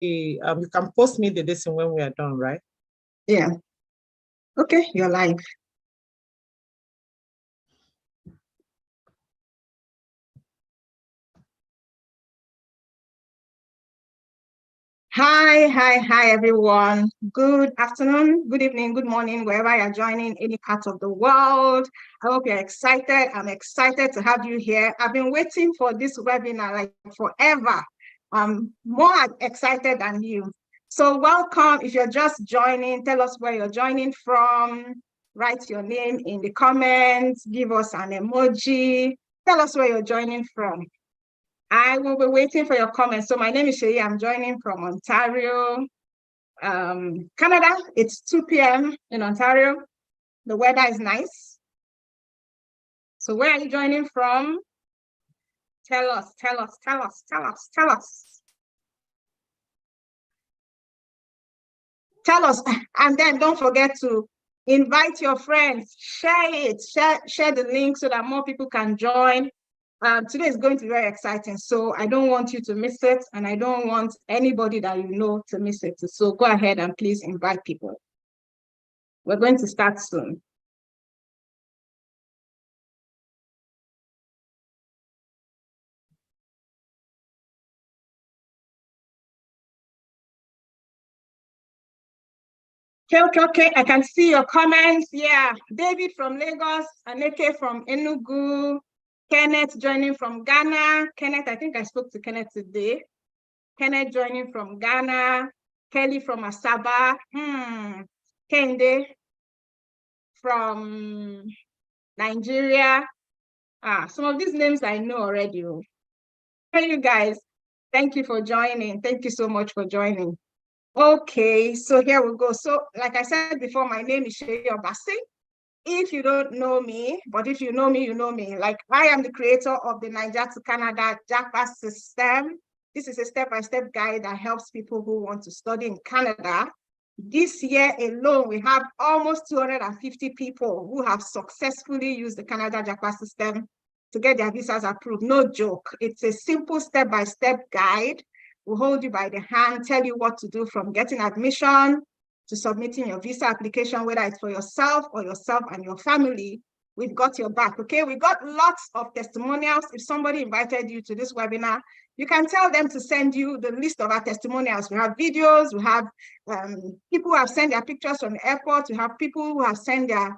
You can post me the lesson when we are done, right? Yeah. Okay, you're live. Hi, everyone. Good afternoon, good evening, good morning, wherever you're joining, any part of the world. I hope you're excited. I'm excited to have you here. I've been waiting for this webinar like forever. I'm more excited than you. So welcome. If you're just joining, tell us where you're joining from. Write your name in the comments. Give us an emoji. Tell us where you're joining from. I will be waiting for your comments. So my name is Shay. I'm joining from Ontario, Canada. It's 2 p.m. in Ontario. The weather is nice. So where are you joining from? Tell us. Tell us. And then don't forget to invite your friends, share it, share the link so that more people can join. Today is going to be very exciting, so I don't want you to miss it, and I don't want anybody that you know to miss it. So go ahead and please invite people. We're going to start soon. Okay, I can see your comments. Yeah, David from Lagos, Aneke from Enugu, Kenneth joining from Ghana. Kenneth, I think I spoke to Kenneth today. Kenneth joining from Ghana, Kelly from Asaba, Kende from Nigeria. Some of these names I know already. Hey, you guys, thank you for joining. Thank you so much for joining. Okay, so here we go. So like I said before, my name is Shay Obasi. If you don't know me, but if you know me, you know me. Like, I am the creator of the Niger to Canada Japa system. This is a step-by-step guide that helps people who want to study in Canada. This year alone, we have almost 250 people who have successfully used the Canada Japa system to get their visas approved. No joke. It's a simple step-by-step guide. We'll hold you by the hand, tell you what to do from getting admission to submitting your visa application, whether it's for yourself or yourself and your family. We've got your back, okay? We got lots of testimonials. If somebody invited you to this webinar, you can tell them to send you the list of our testimonials. We have videos, we have people who have sent their pictures from the airport, we have people who have sent their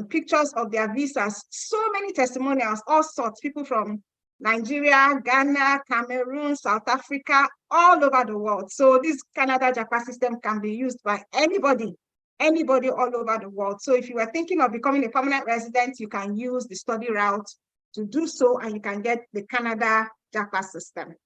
pictures of their visas. So many testimonials, all sorts, people from Nigeria, Ghana, Cameroon, South Africa, all over the world. So this Canada Japa system can be used by anybody all over the world. So if you are thinking of becoming a permanent resident, you can use the study route to do so, and you can get the Canada Japa system.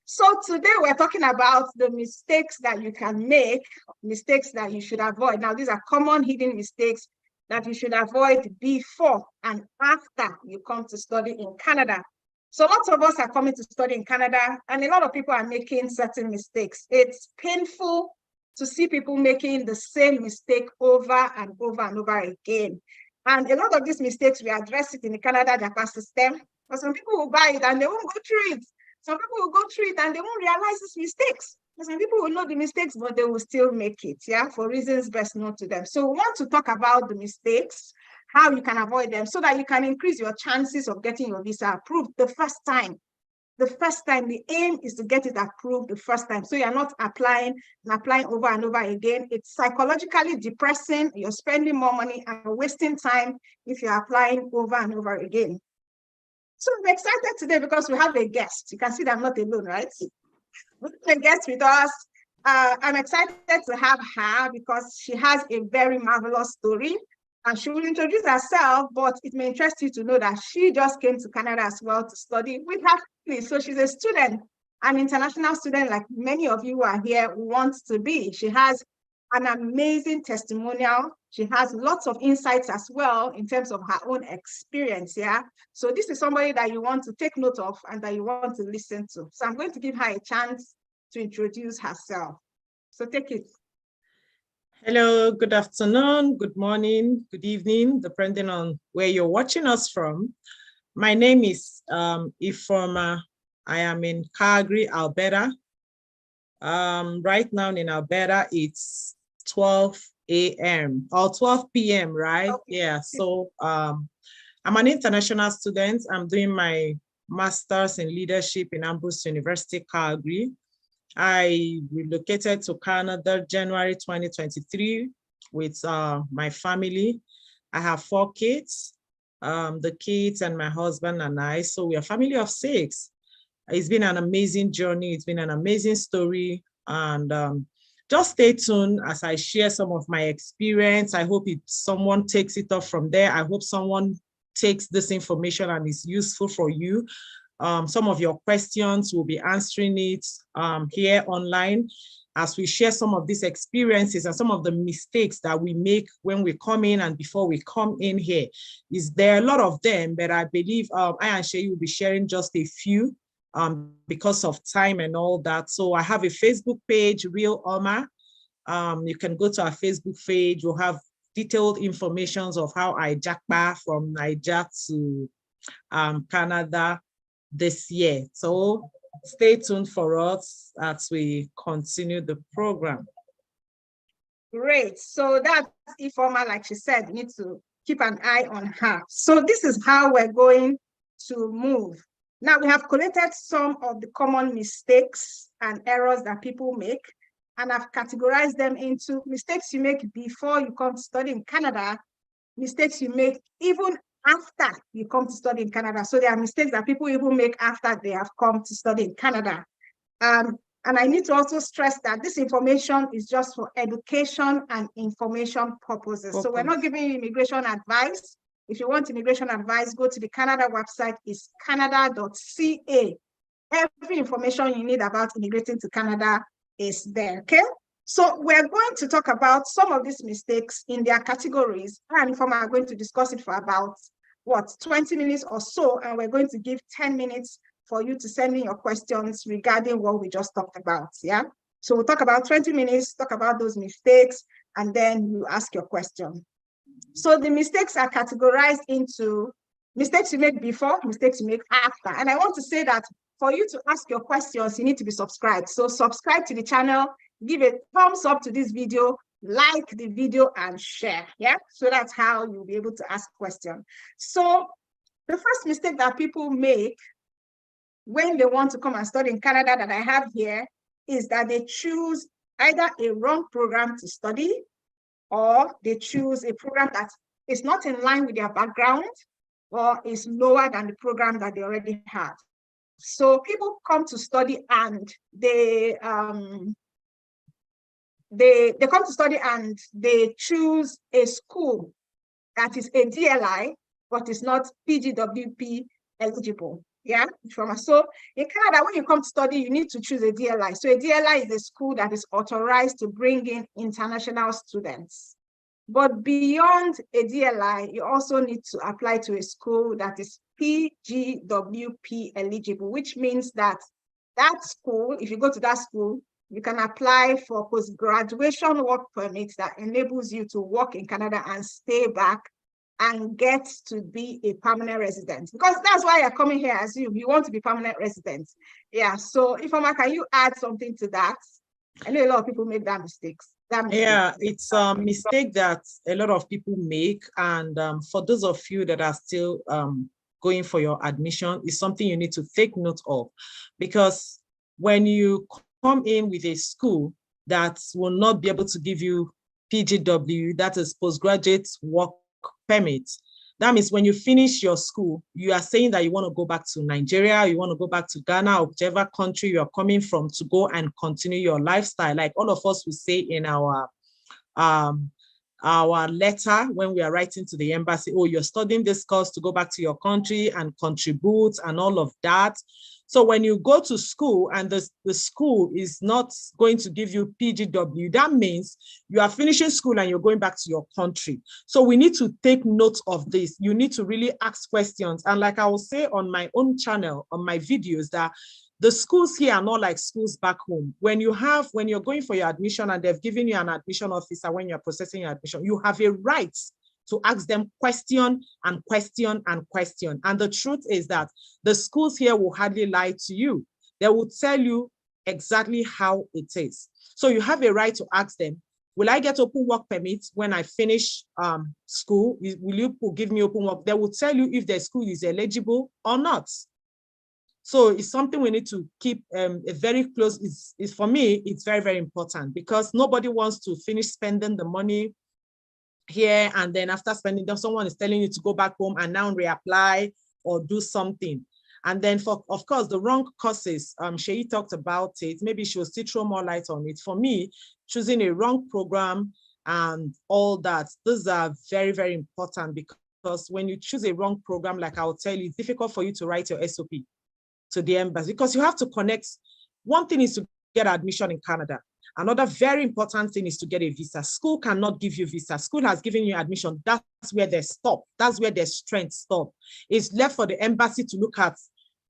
So today we're talking about the mistakes that you can make, mistakes that you should avoid. Now, these are common hidden mistakes that you should avoid before and after you come to study in Canada. So lots of us are coming to study in Canada, and a lot of people are making certain mistakes. It's painful to see people making the same mistake over and over and over again. And a lot of these mistakes, we address it in the Canada Japa system, but some people will buy it and they won't go through it. Some people will go through it and they won't realize these mistakes. Some people will know the mistakes, but they will still make it, yeah, for reasons best known to them. So we want to talk about the mistakes, how you can avoid them, so that you can increase your chances of getting your visa approved the first time. The first time, the aim is to get it approved the first time. So you're not applying over and over again. It's psychologically depressing. You're spending more money and wasting time if you're applying over and over again. So I'm excited today because we have a guest. You can see that I'm not alone, right? We have a guest with us. I'm excited to have her because she has a very marvelous story. And she will introduce herself, but it may interest you to know that she just came to Canada as well to study with her family. So she's a student, an international student like many of you who are here want to be. She has an amazing testimonial. She has lots of insights as well in terms of her own experience, yeah? So this is somebody that you want to take note of and that you want to listen to. So I'm going to give her a chance to introduce herself. So take it. Hello, good afternoon, good morning, good evening, depending on where you're watching us from. My name is Ifoma. I am in Calgary, Alberta. Right now in Alberta, it's 12 a.m. or 12 p.m., right? Okay. Yeah. So I'm an international student. I'm doing my master's in leadership in Ambrose University, Calgary. I relocated to Canada January 2023 with my family. I have 4 kids, the kids and my husband and I. So we are a family of 6. It's been an amazing journey. It's been an amazing story. And just stay tuned as I share some of my experience. I hope someone takes it off from there. I hope someone takes this information and is useful for you. Some of your questions, we'll be answering it here online as we share some of these experiences and some of the mistakes that we make when we come in and before we come in here. There are a lot of them, but I believe I and Shay will be sharing just a few because of time and all that. So I have a Facebook page, Real Oma. You can go to our Facebook page. We'll have detailed information of how I japa from Niger to Canada this year. So stay tuned for us as we continue the program. Great. So that's Ifeoma, like she said, you need to keep an eye on her. So this is how we're going to move. Now we have collated some of the common mistakes and errors that people make, and I've categorized them into mistakes you make before you come to study in Canada, mistakes you make even after you come to study in Canada. So there are mistakes that people even make after they have come to study in Canada. And I need to also stress that this information is just for education and information purposes. So we're not giving you immigration advice. If you want immigration advice, go to the Canada website, is canada.ca. Every information you need about immigrating to Canada is there, okay? So we're going to talk about some of these mistakes in their categories, and if I'm going to discuss it for about, 20 minutes or so, and we're going to give 10 minutes for you to send in your questions regarding what we just talked about, yeah? So we'll talk about 20 minutes, talk about those mistakes, and then you ask your question. So the mistakes are categorized into mistakes you make before, mistakes you make after. And I want to say that for you to ask your questions, you need to be subscribed. So subscribe to the channel, give a thumbs up to this video, like the video, and share, yeah? So that's how you'll be able to ask questions. So the first mistake that people make when they want to come and study in Canada that I have here is that they choose either a wrong program to study, or they choose a program that is not in line with their background or is lower than the program that they already have. So people come to study and they come to study and they choose a school that is a DLI, but is not PGWP eligible. Yeah, so in Canada, when you come to study, you need to choose a DLI. So a DLI is a school that is authorized to bring in international students. But beyond a DLI, you also need to apply to a school that is PGWP eligible, which means that that school, if you go to that school, you can apply for post-graduation work permits that enables you to work in Canada and stay back and get to be a permanent resident. Because that's why you're coming here, as you want to be permanent resident. Yeah, so Ifeoma, can you add something to that? I know a lot of people make that mistake. Yeah, it's a mistake that a lot of people make. And for those of you that are still going for your admission, is something you need to take note of. Because when you come in with a school that will not be able to give you PGW, that is postgraduate work permit, that means when you finish your school, you are saying that you want to go back to Nigeria, you want to go back to Ghana, or whichever country you are coming from, to go and continue your lifestyle. Like all of us will say in our letter when we are writing to the embassy, oh, you're studying this course to go back to your country and contribute and all of that. So when you go to school and the school is not going to give you PGW, that means you are finishing school and you're going back to your country. So we need to take note of this. You need to really ask questions. And like I will say on my own channel, on my videos, that the schools here are not like schools back home. When you're going for your admission and they've given you an admission officer when you're processing your admission, you have a right to ask them question and question and question. And the truth is that the schools here will hardly lie to you. They will tell you exactly how it is. So you have a right to ask them, will I get open work permit when I finish school? Will you give me open work? They will tell you if the school is eligible or not. So it's something we need to keep a very close, is for me, it's very, very important, because nobody wants to finish spending the money here, and then after spending them, someone is telling you to go back home and now reapply or do something. And then of course, the wrong courses, Sheyi talked about it, maybe she will still throw more light on it. For me, choosing a wrong program and all that, those are very, very important, because when you choose a wrong program, like I'll tell you, it's difficult for you to write your SOP to the embassy, because you have to connect. One thing is to get admission in Canada. Another very important thing is to get a visa. School cannot give you visa. School has given you admission. That's where they stop. That's where their strength stop. It's left for the embassy to look at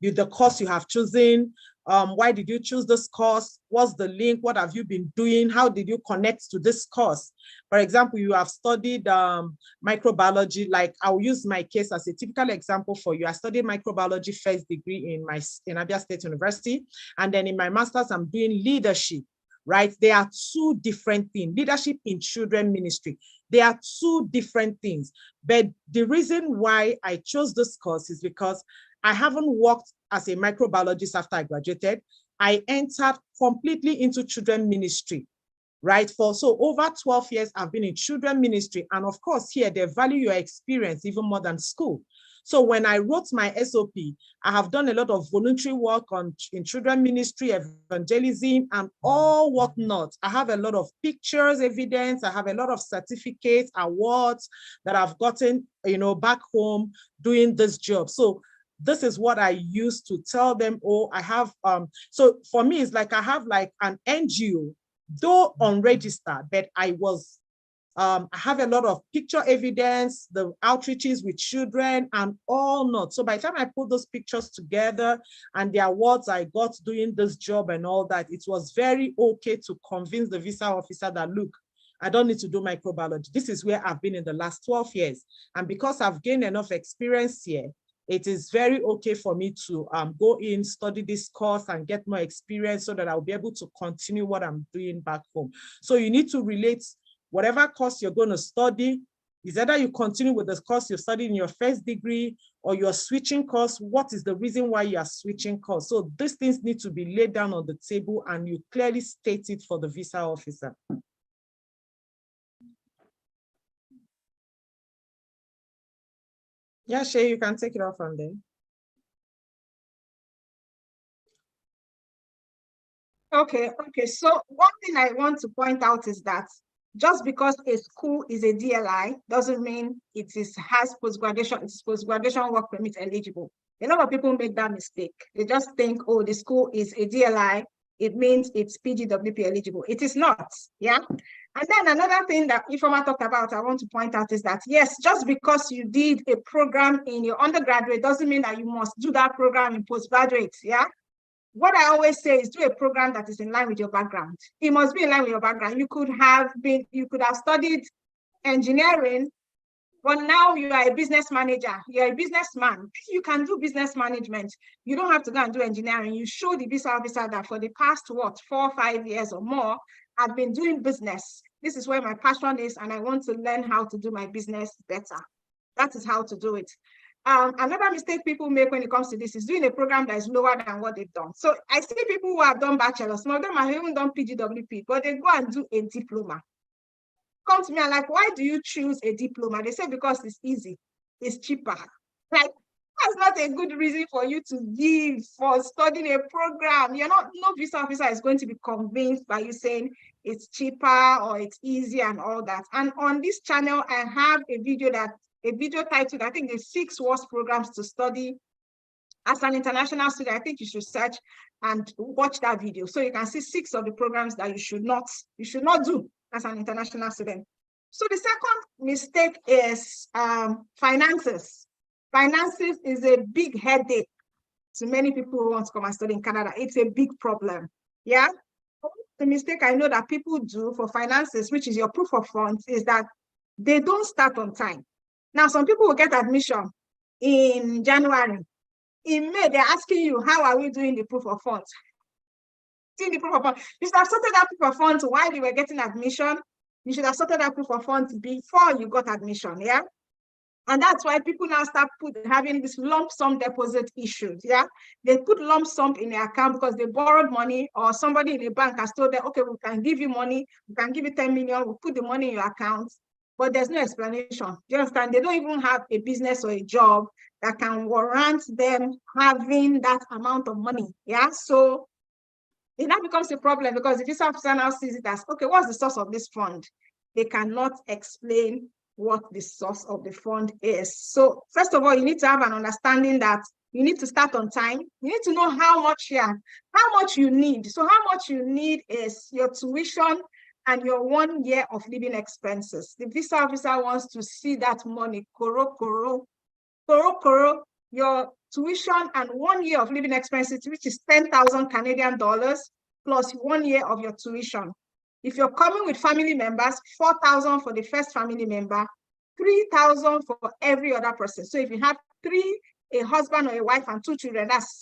the course you have chosen. Why did you choose this course? What's the link? What have you been doing? How did you connect to this course? For example, you have studied microbiology. Like, I'll use my case as a typical example for you. I studied microbiology first degree in Abia State University. And then in my master's, I'm doing leadership, right? They are two different things. Leadership in children ministry. They are two different things. But the reason why I chose this course is because I haven't worked as a microbiologist after I graduated. I entered completely into children ministry, right? So over 12 years, I've been in children ministry. And of course, here they value your experience even more than school. So when I wrote my SOP, I have done a lot of voluntary work in children ministry, evangelism, and all whatnot. I have a lot of pictures, evidence. I have a lot of certificates, awards that I've gotten, back home doing this job. So this is what I used to tell them. Oh, I have, so for me, it's like I have like an NGO, though unregistered, but I have a lot of picture evidence, the outreaches with children and all not. So by the time I put those pictures together and the awards I got doing this job and all that, it was very okay to convince the visa officer that, look, I don't need to do microbiology. This is where I've been in the last 12 years. And because I've gained enough experience here, it is very okay for me to go in, study this course and get more experience so that I'll be able to continue what I'm doing back home. So you need to relate whatever course you're going to study. Is either you continue with the course you studied in your first degree or you're switching course. What is the reason why you are switching course? So these things need to be laid down on the table and you clearly state it for the visa officer. Yeah, Shay, you can take it off from there. Okay. So one thing I want to point out is that just because a school is a DLI doesn't mean has post-graduation, it's post-graduation work permit eligible. A lot of people make that mistake. They just think, oh, the school is a DLI, it means it's PGWP eligible. It is not, yeah? And then another thing that Ifeoma talked about, I want to point out is that, yes, just because you did a program in your undergraduate doesn't mean that you must do that program in postgraduate, yeah? What I always say is do a program that is in line with your background. It must be in line with your background. You could have studied engineering, but now you are a business manager. You're a businessman. You can do business management. You don't have to go and do engineering. You show the visa officer that for the past, 4 or 5 years or more, I've been doing business. This is where my passion is, and I want to learn how to do my business better. That is how to do it. Another mistake people make when it comes to this is doing a program that is lower than what they've done. So I see people who have done bachelor's, some of them have even done PGWP, but they go and do a diploma. Come to me and like, why do you choose a diploma? They say because it's easy, it's cheaper. Like, that's not a good reason for you to give for studying a program. No visa officer is going to be convinced by you saying it's cheaper or it's easy and all that. And on this channel, I have a video titled, I think, the 6 worst programs to study as an international student. I think you should search and watch that video so you can see 6 of the programs that you should not do as an international student. So the second mistake is finances. Finances is a big headache to many people who want to come and study in Canada. It's a big problem. Yeah. The mistake I know that people do for finances, which is your proof of funds, is that they don't start on time. Now, some people will get admission in January. In May, they're asking you, how are we doing the proof of funds? seen the proof of funds. You should have sorted that proof of funds while you were getting admission. You should have sorted that proof of funds before you got admission, yeah? And that's why people now start having this lump sum deposit issues, yeah? They put lump sum in their account because they borrowed money, or somebody in a bank has told them, okay, we can give you money, we can give you 10 million, we'll put the money in your account, but there's no explanation. Do you understand? They don't even have a business or a job that can warrant them having that amount of money, yeah? So it now becomes a problem because the visa officer now sees it as, okay, what's the source of this fund? They cannot explain what the source of the fund is. So first of all, you need to have an understanding that you need to start on time. You need to know how much you need. So how much you need is your tuition and your 1 year of living expenses. The visa officer wants to see that money, koro, your tuition and 1 year of living expenses, which is 10,000 Canadian dollars plus 1 year of your tuition. If you're coming with family members, 4,000 for the first family member, 3,000 for every other person. So if you have a husband or a wife and 2 children, that's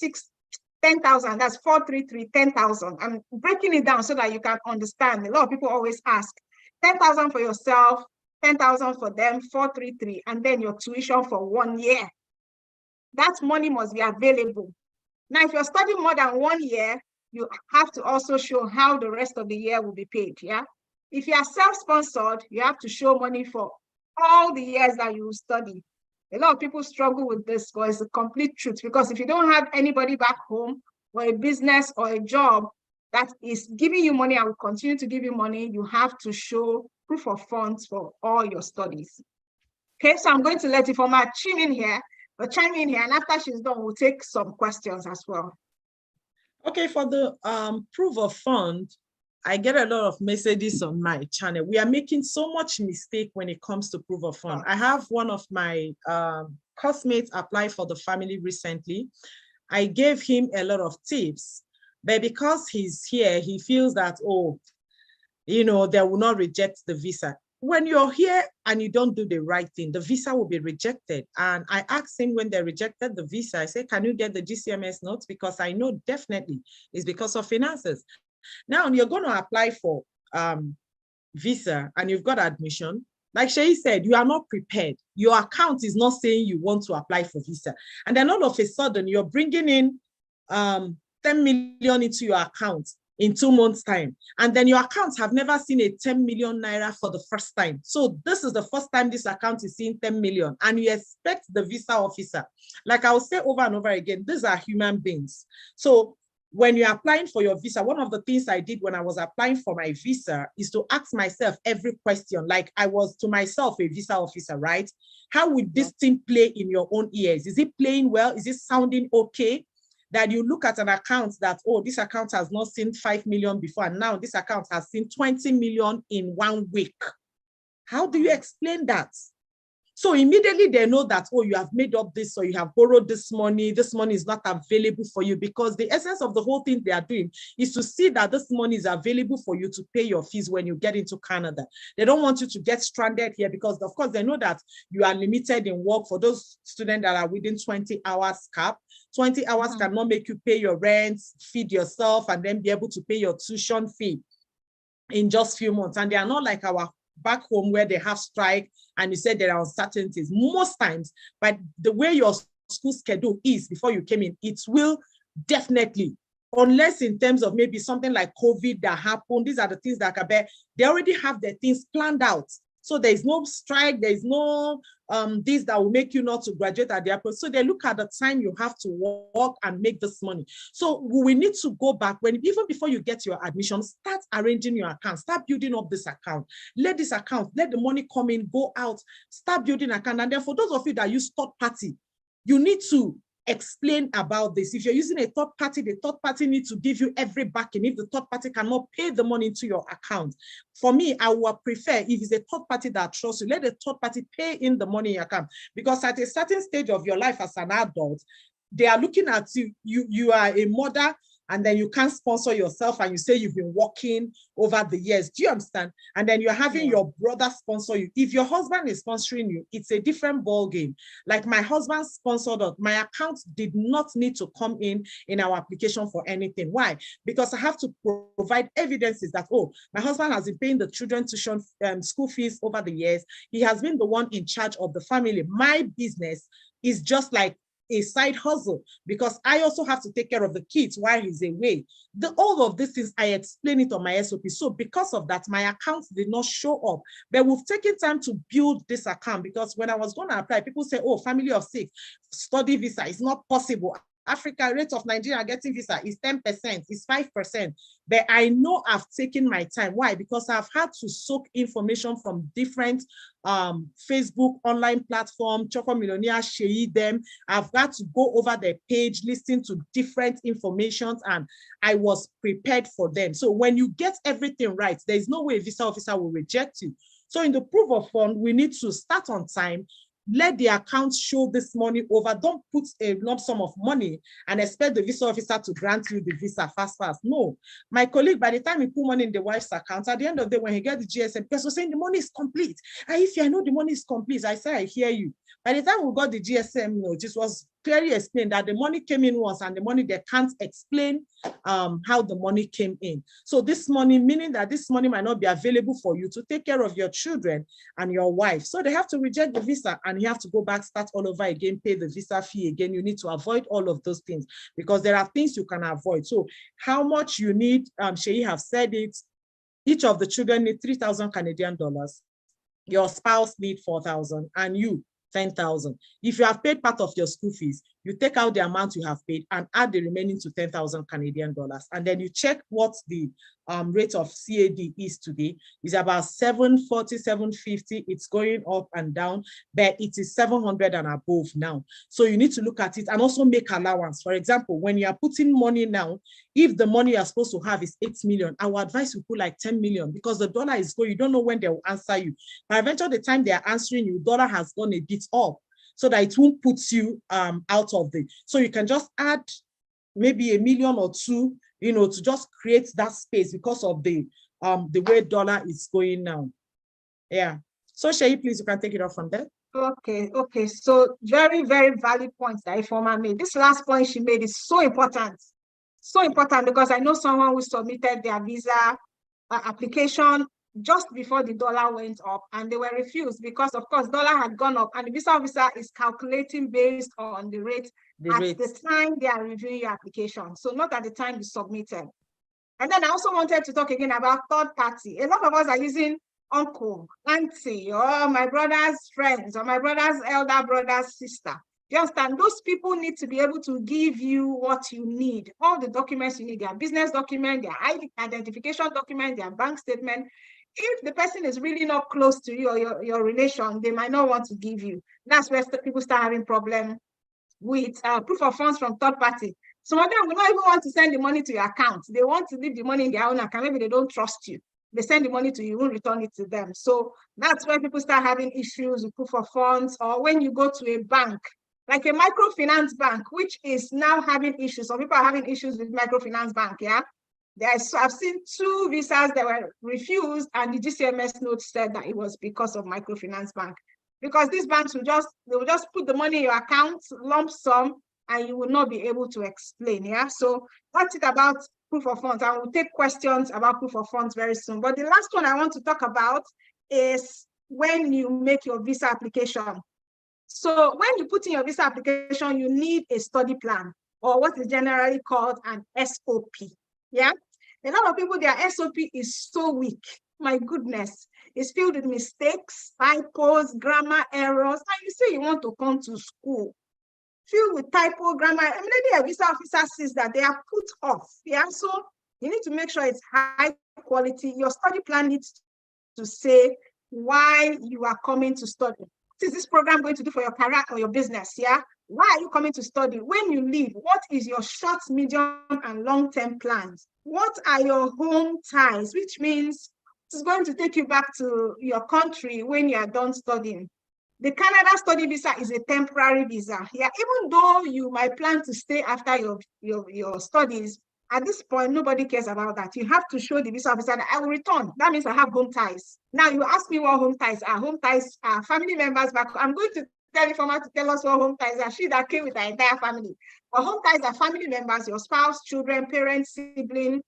10,000, that's 433, 10,000. I'm breaking it down so that you can understand. A lot of people always ask, 10,000 for yourself, 10,000 for them, 433, and then your tuition for 1 year. That money must be available. Now, if you're studying more than 1 year, you have to also show how the rest of the year will be paid, yeah? If you are self-sponsored, you have to show money for all the years that you study. A lot of people struggle with this, but it's a complete truth, because if you don't have anybody back home or a business or a job that is giving you money and will continue to give you money, you have to show proof of funds for all your studies. Okay, so I'm going to let Ifeoma chime in here, and after she's done, we'll take some questions as well. Okay, for the proof of fund, I get a lot of messages on my channel. We are making so much mistake when it comes to proof of fund. I have one of my classmates apply for the family recently. I gave him a lot of tips, but because he's here, he feels that, oh, you know, they will not reject the visa. When you're here and you don't do the right thing, the visa will be rejected. And I asked him when they rejected the visa, I said, can you get the GCMS notes? Because I know definitely it's because of finances. Now you're going to apply for visa and you've got admission. Like Shay said, you are not prepared. Your account is not saying you want to apply for visa. And then all of a sudden you're bringing in 10 million into your account in 2 months' time. And then your accounts have never seen a 10 million naira for the first time. So this is the first time this account is seeing 10 million, and you expect the visa officer. Like I will say over and over again, these are human beings. So when you're applying for your visa, one of the things I did when I was applying for my visa is to ask myself every question. Like I was to myself a visa officer, right? How would this thing play in your own ears? Is it playing well? Is it sounding okay? That you look at an account that, oh, this account has not seen 5 million before, and now this account has seen 20 million in 1 week. How do you explain that? So immediately they know that, oh, you have made up this, or you have borrowed this money is not available for you, because the essence of the whole thing they are doing is to see that this money is available for you to pay your fees when you get into Canada. They don't want you to get stranded here, because of course they know that you are limited in work. For those students that are within 20 hours cap, 20 hours cannot make you pay your rent, feed yourself, and then be able to pay your tuition fee in just few months. And they are not like our back home where they have strike and you said there are uncertainties. Most times, but the way your school schedule is before you came in, it will definitely, unless in terms of maybe something like COVID that happened, these are the things that are there. They already have their things planned out. So there is no strike, there is no this that will make you not to graduate at the airport. So they look at the time you have to work and make this money. So we need to go back, even before you get your admission, start arranging your account, start building up this account. Let this account, let the money come in, go out, start building account. And then for those of you that use third party, you need to explain about this. If you're using a third party, the third party needs to give you every backing. If the third party cannot pay the money into your account, for me, I would prefer, if it's a third party that trusts you, let the third party pay in the money in your account. Because at a certain stage of your life as an adult, they are looking at you. You are a mother, and then you can't sponsor yourself and you say you've been working over the years. Do you understand? And then you're having your brother sponsor you. If your husband is sponsoring you, it's a different ball game. Like my husband sponsored us. My account did not need to come in our application for anything. Why? Because I have to provide evidences that, oh, my husband has been paying the children tuition school fees over the years. He has been the one in charge of the family. My business is just like a side hustle because I also have to take care of the kids while he's away. All of these things, I explain it on my SOP. So because of that, my account did not show up. But we've taken time to build this account because when I was going to apply, people say, oh, family of 6, study visa is not possible. Africa rate of Nigeria getting visa is 10%, is 5%. But I know I've taken my time. Why? Because I've had to soak information from different Facebook online platform, Choco Millionaire, share them. I've got to go over their page, listen to different information, and I was prepared for them. So when you get everything right, there's no way a visa officer will reject you. So in the proof of fund, we need to start on time, let the account show this money over. Don't put a lump sum of money and expect the visa officer to grant you the visa fast. No. My colleague, by the time he put money in the wife's account, at the end of the day, when he gets the GSM, because we're saying the money is complete. And if I know the money is complete, I say, I hear you. By the time we got the GSM note, it was clearly explained that the money came in once and the money, they can't explain how the money came in. So this money, meaning that this money might not be available for you to take care of your children and your wife. So they have to reject the visa and you have to go back, start all over again, pay the visa fee again. You need to avoid all of those things because there are things you can avoid. So how much you need, Sheyi have said it, each of the children need 3,000 Canadian dollars. Your spouse need 4,000 and you 10,000. If you have paid part of your school fees, you take out the amount you have paid and add the remaining to 10,000 Canadian dollars. And then you check what the rate of CAD is today. It's about 740, 750. It's going up and down, but it is 700 and above now. So you need to look at it and also make allowance. For example, when you are putting money now, if the money you're supposed to have is 8 million, I would advise you put like 10 million because the dollar is going, you don't know when they will answer you. But eventually the time they are answering you, dollar has gone a bit up, so that it won't put you out of the, so you can just add maybe $1 million or 2, to just create that space because of the way dollar is going now. Yeah. So Sheyi, please, you can take it off from there. Okay. So very, very valid points that Ifeoma made. This last point she made is so important. So important because I know someone who submitted their visa application just before the dollar went up and they were refused because of course dollar had gone up and the visa officer is calculating based on the rate the time they are reviewing your application, so not at the time you submitted. And then I also wanted to talk again about third party. A lot of us are using uncle, auntie, or my brother's friends, or my brother's elder brother's sister. You understand? Those people need to be able to give you what you need, all the documents you need, their business document, their identification document, their bank statement. If the person is really not close to you or your relation, they might not want to give you. That's where people start having problem with proof of funds from third party. Some of them will not even want to send the money to your account. They want to leave the money in their own account. Maybe they don't trust you. They send the money to you, you won't return it to them. So that's where people start having issues with proof of funds, or when you go to a bank, like a microfinance bank, which is now having issues. Some people are having issues with microfinance bank, yeah? I've seen 2 visas that were refused, and the GCMS note said that it was because of microfinance bank. Because these banks will just put the money in your account, lump sum, and you will not be able to explain. Yeah. So that's it about proof of funds. I will take questions about proof of funds very soon. But the last one I want to talk about is when you make your visa application. So when you put in your visa application, you need a study plan, or what is generally called an SOP. Yeah. A lot of people, their SOP is so weak. My goodness, it's filled with mistakes, typos, grammar errors. And you say you want to come to school, filled with typo, grammar. Maybe a visa officer sees that they are put off. Yeah, so you need to make sure it's high quality. Your study plan needs to say why you are coming to study. What is this program going to do for your career or your business? Yeah, why are you coming to study? When you leave, what is your short, medium, and long-term plans? What are your home ties, which means it's going to take you back to your country when you are done studying. The Canada study visa is a temporary visa. Yeah, even though you might plan to stay after your studies, At this point, nobody cares about that. You have to show the visa officer that I will return. That means I have home ties. Now you ask me what home ties are. Home ties are family members back. I'm going to tell Informa to tell us what home ties are. She that came with her entire family. But home ties are family members, your spouse, children, parents, sibling,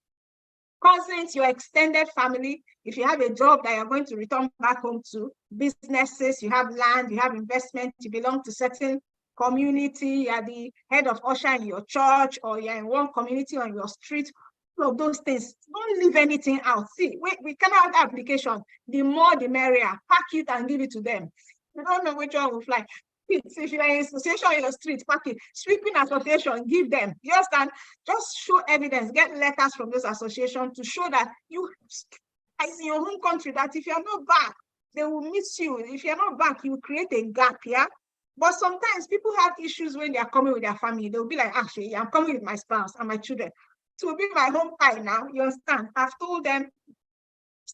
cousins, your extended family. If you have a job that you're going to return back home to, businesses, you have land, you have investment, you belong to certain community, you're the head of usher in your church, or you're in one community on your street, all of those things. Don't leave anything out. See, we come out application, the more the merrier. Pack it and give it to them. You don't know which one will fly. If you're in association in your street, pack it. Sweeping association, give them. You understand? Just show evidence, get letters from this association to show that you, as in your home country, that if you're not back, they will miss you. If you're not back, you create a gap here. But sometimes people have issues when they are coming with their family. They'll be like, actually, I'm coming with my spouse and my children. It will be my home tie now. You understand? I've told them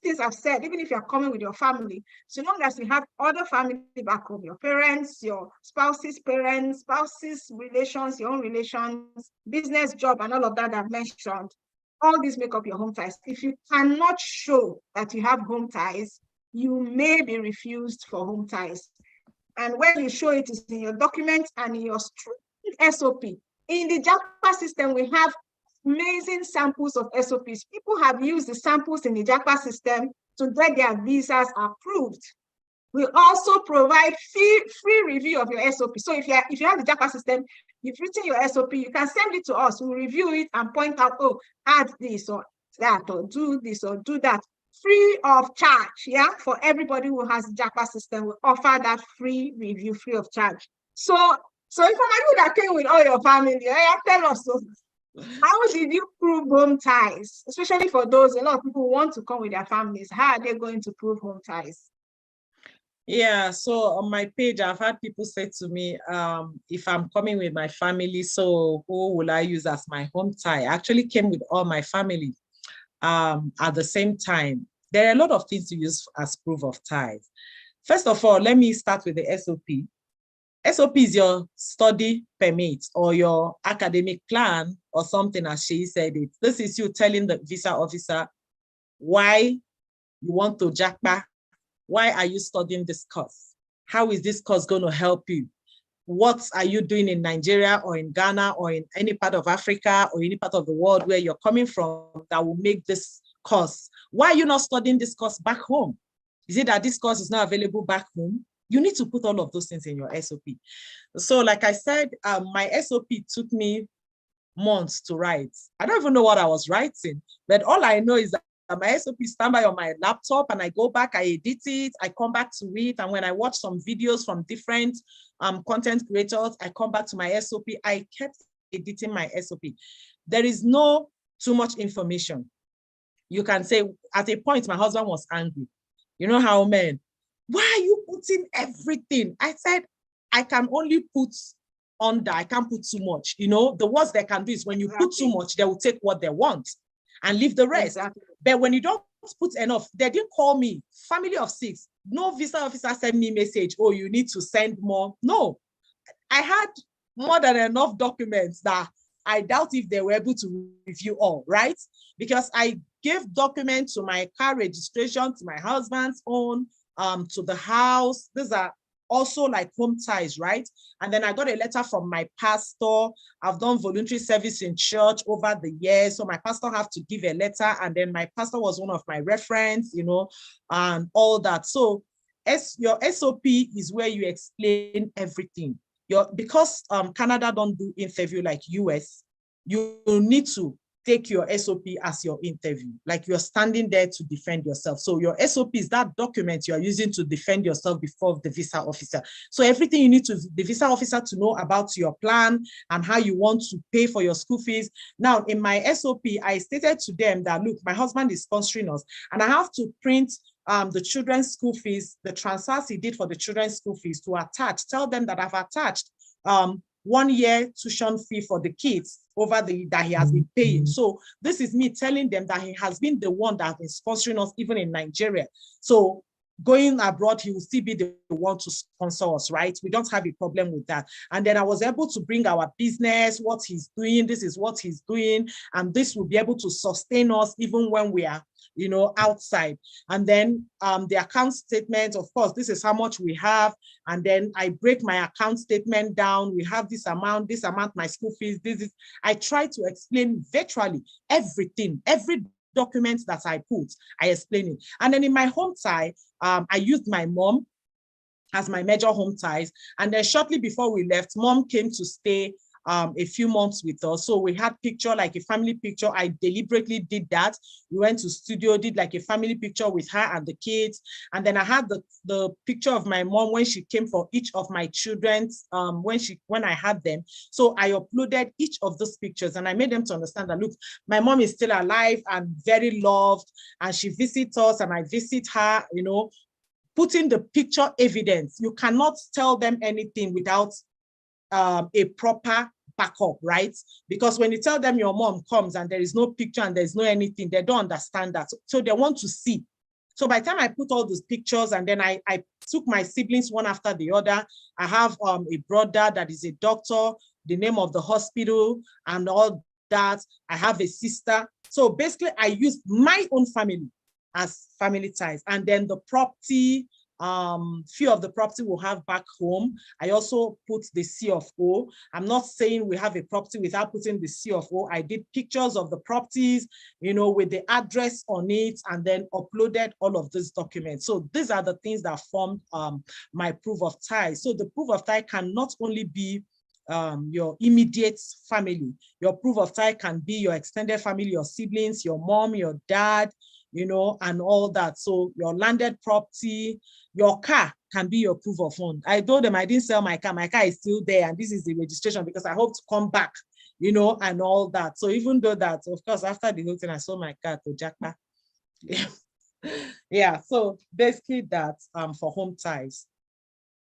things I've said, even if you're coming with your family, so long as you have other family back home, your parents, your spouse's parents, spouse's relations, your own relations, business, job, and all of that I've mentioned, all these make up your home ties. If you cannot show that you have home ties, you may be refused for home ties. And when you show it is in your document and in your SOP. In the Japa system, we have amazing samples of SOPs. People have used the samples in the Japa system to get their visas approved. We also provide free review of your SOP. So if you have the Japa system, you've written your SOP, you can send it to us. We'll review it and point out, oh, add this or that, or do this or do that. Free of charge, yeah, for everybody who has Japa system, we offer that free review, free of charge. So if you that came with all your family, yeah, tell us, so how did you prove home ties? Especially for those, a lot of people want to come with their families. How are they going to prove home ties? Yeah, so on my page, I've had people say to me, if I'm coming with my family, so who will I use as my home tie? I actually came with all my family at the same time. There are a lot of things to use as proof of ties. First of all, let me start with the SOP. SOP is your study permit or your academic plan or something, as she said it. This is you telling the visa officer why you want to Japa. Why are you studying this course? How is this course going to help you? What are you doing in Nigeria or in Ghana or in any part of Africa or any part of the world where you're coming from that will make this course? Why are you not studying this course back home? Is it that this course is not available back home? You need to put all of those things in your SOP. So like I said, my SOP took me months to write. I don't even know what I was writing, but all I know is that my SOP stand by on my laptop and I go back, I edit it, I come back to it. And when I watch some videos from different content creators, I come back to my SOP. I kept editing my SOP. There is no too much information. You can say at a point, my husband was angry. You know how men, why are you putting everything? I said, I can only put under, I can't put too much. You know, the worst they can do is when you put too much, they will take what they want and leave the rest. Exactly. But when you don't put enough, they didn't call me, family of 6. No visa officer sent me message, oh, you need to send more. No, I had more than enough documents that I doubt if they were able to review all, right? Because I gave documents to my car registration, to my husband's own, to the house. These are also like home ties, right? And then I got a letter from my pastor. I've done voluntary service in church over the years. So my pastor have to give a letter. And then my pastor was one of my reference, you know, and all that. So your SOP is where you explain everything. Because Canada don't do interview like US, you need to take your SOP as your interview, like you're standing there to defend yourself. So your SOP is that document you are using to defend yourself before the visa officer. So everything you need to the visa officer to know about your plan and how you want to pay for your school fees. Now, in my SOP, I stated to them that, look, my husband is sponsoring us and I have to print the children's school fees, the transfers he did for the children's school fees to attach, tell them that I've attached 1 year tuition fee for the kids over that he has been paying. So this is me telling them that he has been the one that has been sponsoring us even in Nigeria. So going abroad, he will still be the one to sponsor us, right? We don't have a problem with that. And then I was able to bring our business, what he's doing, this is what he's doing, and this will be able to sustain us even when we are, you know, outside. And then the account statement, of course, this is how much we have. And then I break my account statement down. We have this amount, my school fees, this is, I try to explain virtually everything, every document that I put, I explain it. And then in my home tie, I used my mom as my major home ties. And then shortly before we left, mom came to stay a few months with us. So we had picture, like a family picture. I deliberately did that. We went to studio, did like a family picture with her and the kids. And then I had the picture of my mom when she came for each of my children's, when I had them. So I uploaded each of those pictures and I made them to understand that, look, my mom is still alive and very loved, and she visits us and I visit her, you know, putting the picture evidence. You cannot tell them anything without a proper backup, right? Because when you tell them your mom comes and there is no picture and there's no anything, they don't understand that. So they want to see. So by the time I put all those pictures and then I took my siblings one after the other, I have a brother that is a doctor, the name of the hospital and all that. I have a sister. So basically I used my own family as family ties. And then the property, few of the property we'll have back home. I also put the C of O. I'm not saying we have a property without putting the C of O. I did pictures of the properties, you know, with the address on it, and then uploaded all of these documents. So these are the things that formed my proof of tie. So the proof of tie can not only be your immediate family. Your proof of tie can be your extended family, your siblings, your mom, your dad, you know, and all that. So your landed property, your car can be your proof of fund. I told them I didn't sell my car. My car is still there, and this is the registration because I hope to come back, you know, and all that. So even though that, of course, after the whole thing, I sold my car to Japa. Yeah. Yeah. So basically that for home ties.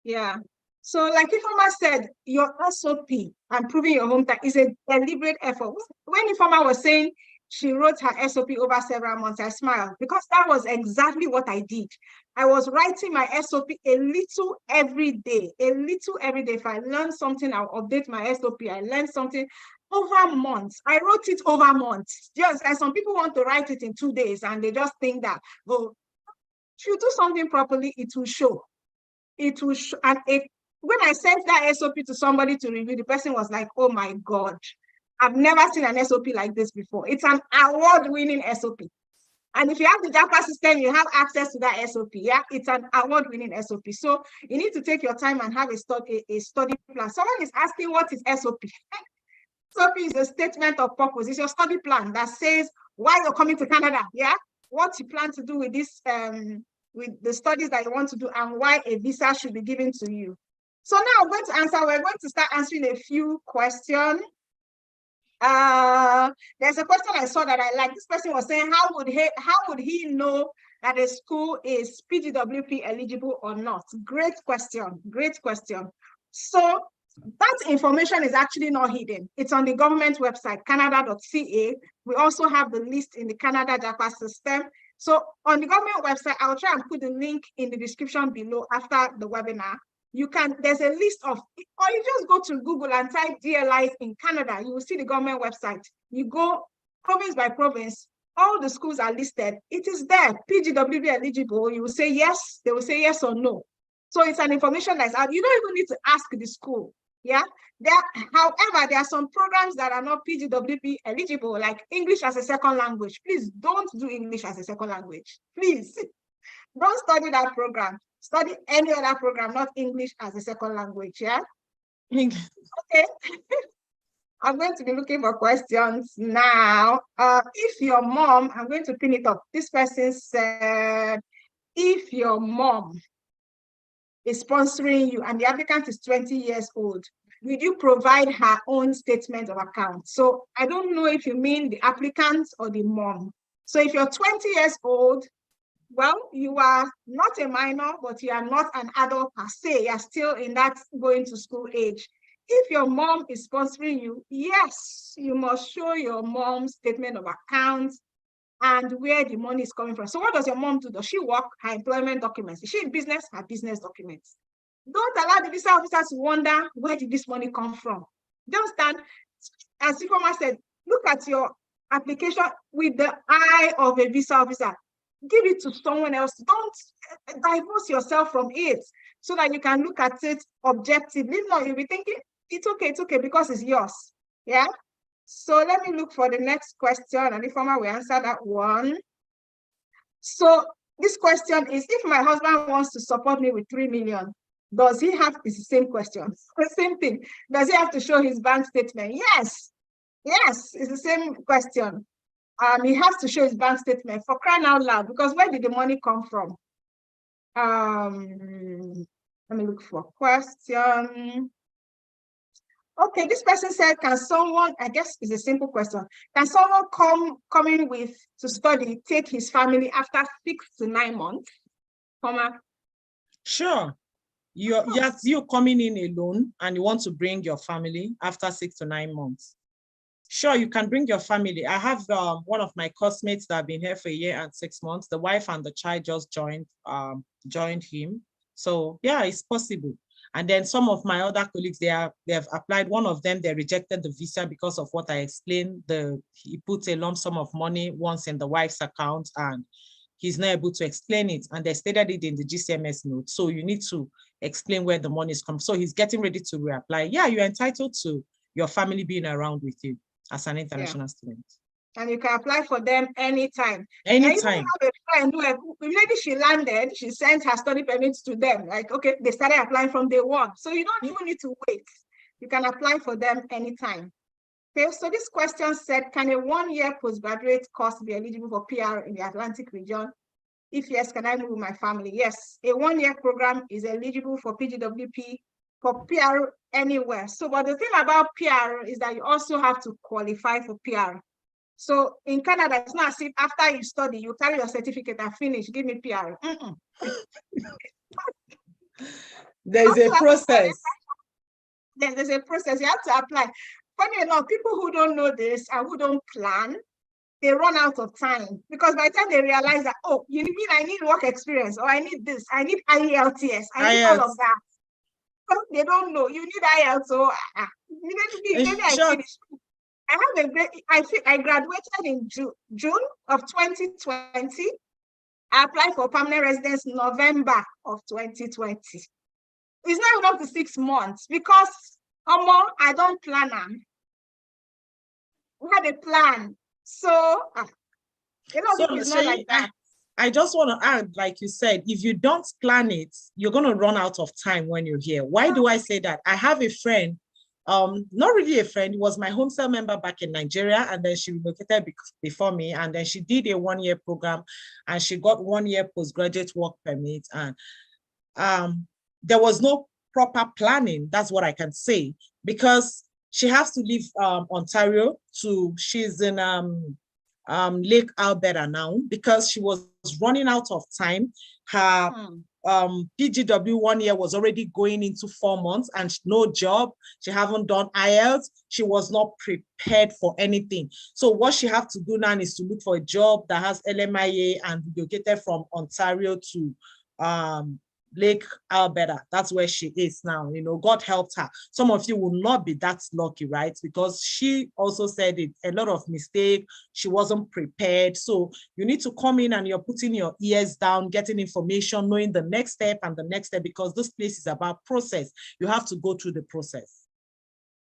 Yeah. So like Ifeoma said, your SOP and proving your home tie is a deliberate effort. When Ifeoma was saying she wrote her SOP over several months, I smiled because that was exactly what I did. I was writing my SOP a little every day, a little every day. If I learn something, I'll update my SOP. I learned something over months. I wrote it over months. Just as some people want to write it in 2 days and they just think that, oh, if you do something properly, it will show. It will show. And when I sent that SOP to somebody to review, the person was like, oh my God, I've never seen an SOP like this before. It's an award-winning SOP. And if you have the Japa system, you have access to that SOP. Yeah, it's an award-winning SOP. So you need to take your time and have a study plan. Someone is asking what is SOP. SOP is a statement of purpose. It's your study plan that says why you're coming to Canada. Yeah, what you plan to do with this, with the studies that you want to do, and why a visa should be given to you. So now I'm going to answer. We're going to start answering a few questions. There's a question I saw that I like. This person was saying, how would he know that a school is PGWP eligible or not? Great question. Great question. So that information is actually not hidden. It's on the government website, canada.ca. We also have the list in the Canada Japa system. So on the government website, I'll try and put the link in the description below after the webinar. You can, there's a list of, or you just go to Google and type DLIs in Canada, you will see the government website. You go province by province, all the schools are listed. It is there, PGWB eligible. You will say yes, they will say yes or no. So it's an information that's out. You don't even need to ask the school. Yeah. However, there are some programs that are not PGWP eligible, like English as a second language. Please don't do English as a second language. Please don't study that program. Study any other program, not English as a second language. Yeah. Okay. I'm going to be looking for questions now. If your mom, I'm going to pin it up. This person said, if your mom is sponsoring you and the applicant is 20 years old, will you provide her own statement of account? So I don't know if you mean the applicant or the mom. So if you're 20 years old, well, you are not a minor, but you are not an adult per se. You're still in that going to school age. If your mom is sponsoring you, yes, you must show your mom's statement of accounts and where the money is coming from. So what does your mom do? Does she work? Her employment documents. Is she in business? Her business documents. Don't allow the visa officers to wonder, where did this money come from? Don't stand, as Ifeoma said, look at your application with the eye of a visa officer. Give it to someone else. Don't divorce yourself from it so that you can look at it objectively. No, you'll be thinking, it's okay, because it's yours. Yeah. So let me look for the next question, and Ifeoma will answer that one. So this question is, if my husband wants to support me with 3 million, does he have, it's the same question, the same thing. Does he have to show his bank statement? Yes, it's the same question. He has to show his bank statement, for crying out loud, because where did the money come from? Let me look for a question. Okay, this person said, can someone, I guess it's a simple question, can someone coming with to study take his family after 6 to 9 months? Sure. You're coming in alone and you want to bring your family after 6 to 9 months. Sure, you can bring your family. I have one of my classmates that have been here for 1 year and 6 months. The wife and the child just joined him. So yeah, it's possible. And then some of my other colleagues, they have applied. One of them, they rejected the visa because of what I explained. He put a lump sum of money once in the wife's account and he's not able to explain it. And they stated it in the GCMS note. So you need to explain where the money is coming. So he's getting ready to reapply. Yeah, you're entitled to your family being around with you as an international student. And you can apply for them anytime. Anytime. I even have a friend who, maybe she landed, she sent her study permits to them. Like, okay, they started applying from day one. So you don't even need to wait. You can apply for them anytime. Okay, so this question said, can a 1-year postgraduate course be eligible for PR in the Atlantic region? If yes, can I move with my family? Yes, a 1-year program is eligible for PGWP, for PR anywhere. So, but the thing about PR is that you also have to qualify for PR. So in Canada, it's not as if after you study, you carry your certificate and finish, give me PR. There's a process. There's a process. You have to apply. Funny enough, people who don't know this and who don't plan, they run out of time, because by the time they realize that, oh, you mean I need work experience, or I need this, I need IELTS, I need all of that. So they don't know. You need IELTS, so maybe I finish. I graduated in June of 2020. I applied for permanent residence November of 2020. It's not even up to 6 months, because I don't plan them. We had a plan. So, it's not like that. I just want to add, like you said, if you don't plan it, you're going to run out of time when you're here. Why do I say that? I have a friend, not really a friend, was my home cell member back in Nigeria, and then she relocated before me, and then she did a 1-year program, and she got 1-year postgraduate work permit, and there was no proper planning. That's what I can say, because she has to leave Ontario she's in Lake Alberta now, because she was running out of time. Her PGW 1 year was already going into 4 months and no job. She haven't done IELTS. She was not prepared for anything. So what she have to do now is to look for a job that has LMIA and relocated from Ontario to Lake Alberta. That's where she is now. God helped her. Some of you will not be that lucky, right? Because she also said it, a lot of mistake. She wasn't prepared. So you need to come in and you're putting your ears down, getting information, knowing the next step and the next step, because this place is about process. You have to go through the process.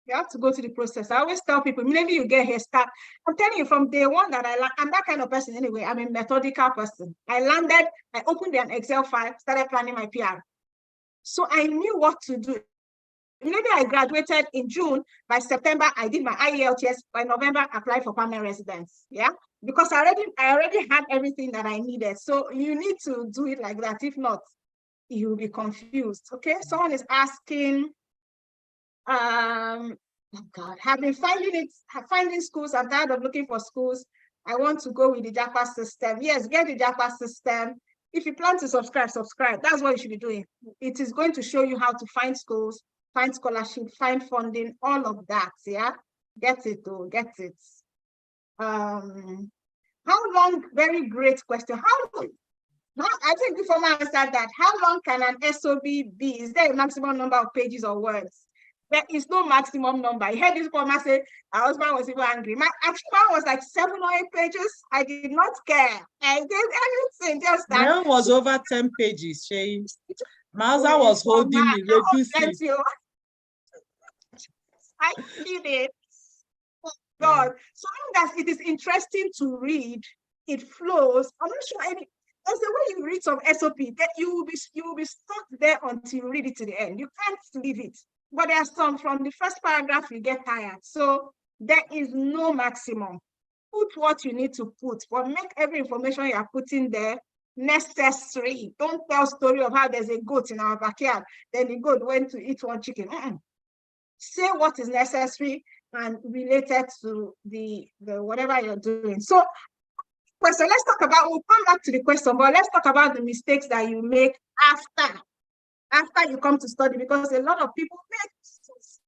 You have to go through the process. I always tell people, maybe you get here, start. I'm telling you, from day one that I'm that kind of person anyway. I'm a methodical person. I landed, I opened an Excel file, started planning my PR. So I knew what to do. Maybe I graduated in June. By September, I did my IELTS. By November, I applied for permanent residence. Yeah, because I already had everything that I needed. So you need to do it like that. If not, you'll be confused. Okay, someone is asking, oh God, have been finding schools. I'm tired of looking for schools. I want to go with the Japa system. Yes, get the Japa system. If you plan to subscribe. That's what you should be doing. It is going to show you how to find schools, find scholarship, find funding, all of that. Yeah, get it though, get it. How long? Very great question. How long? I think the former answered that. How long can an SOB be? Is there a maximum number of pages or words? There is no maximum number. I heard this former say, our husband was even angry. My actual was like 7 or 8 pages. I did not care. I did anything, just that. Mine was over 10 pages, Shay. Mausa Oh, was holding me, reduce it. you. I did it. Oh, God. So long as it is interesting to read, it flows. I'm not sure any. As the way you read some SOP, that you will be stuck there until you read it to the end. You can't leave it. But there are some from the first paragraph you get tired. So there is no maximum. Put what you need to put, but make every information you are putting there necessary. Don't tell story of how there's a goat in our backyard. Then the goat went to eat one chicken. Say what is necessary and related to the whatever you're doing. So question, let's talk about, we'll come back to the question, but let's talk about the mistakes that you make after you come to study, because a lot of people make mistakes.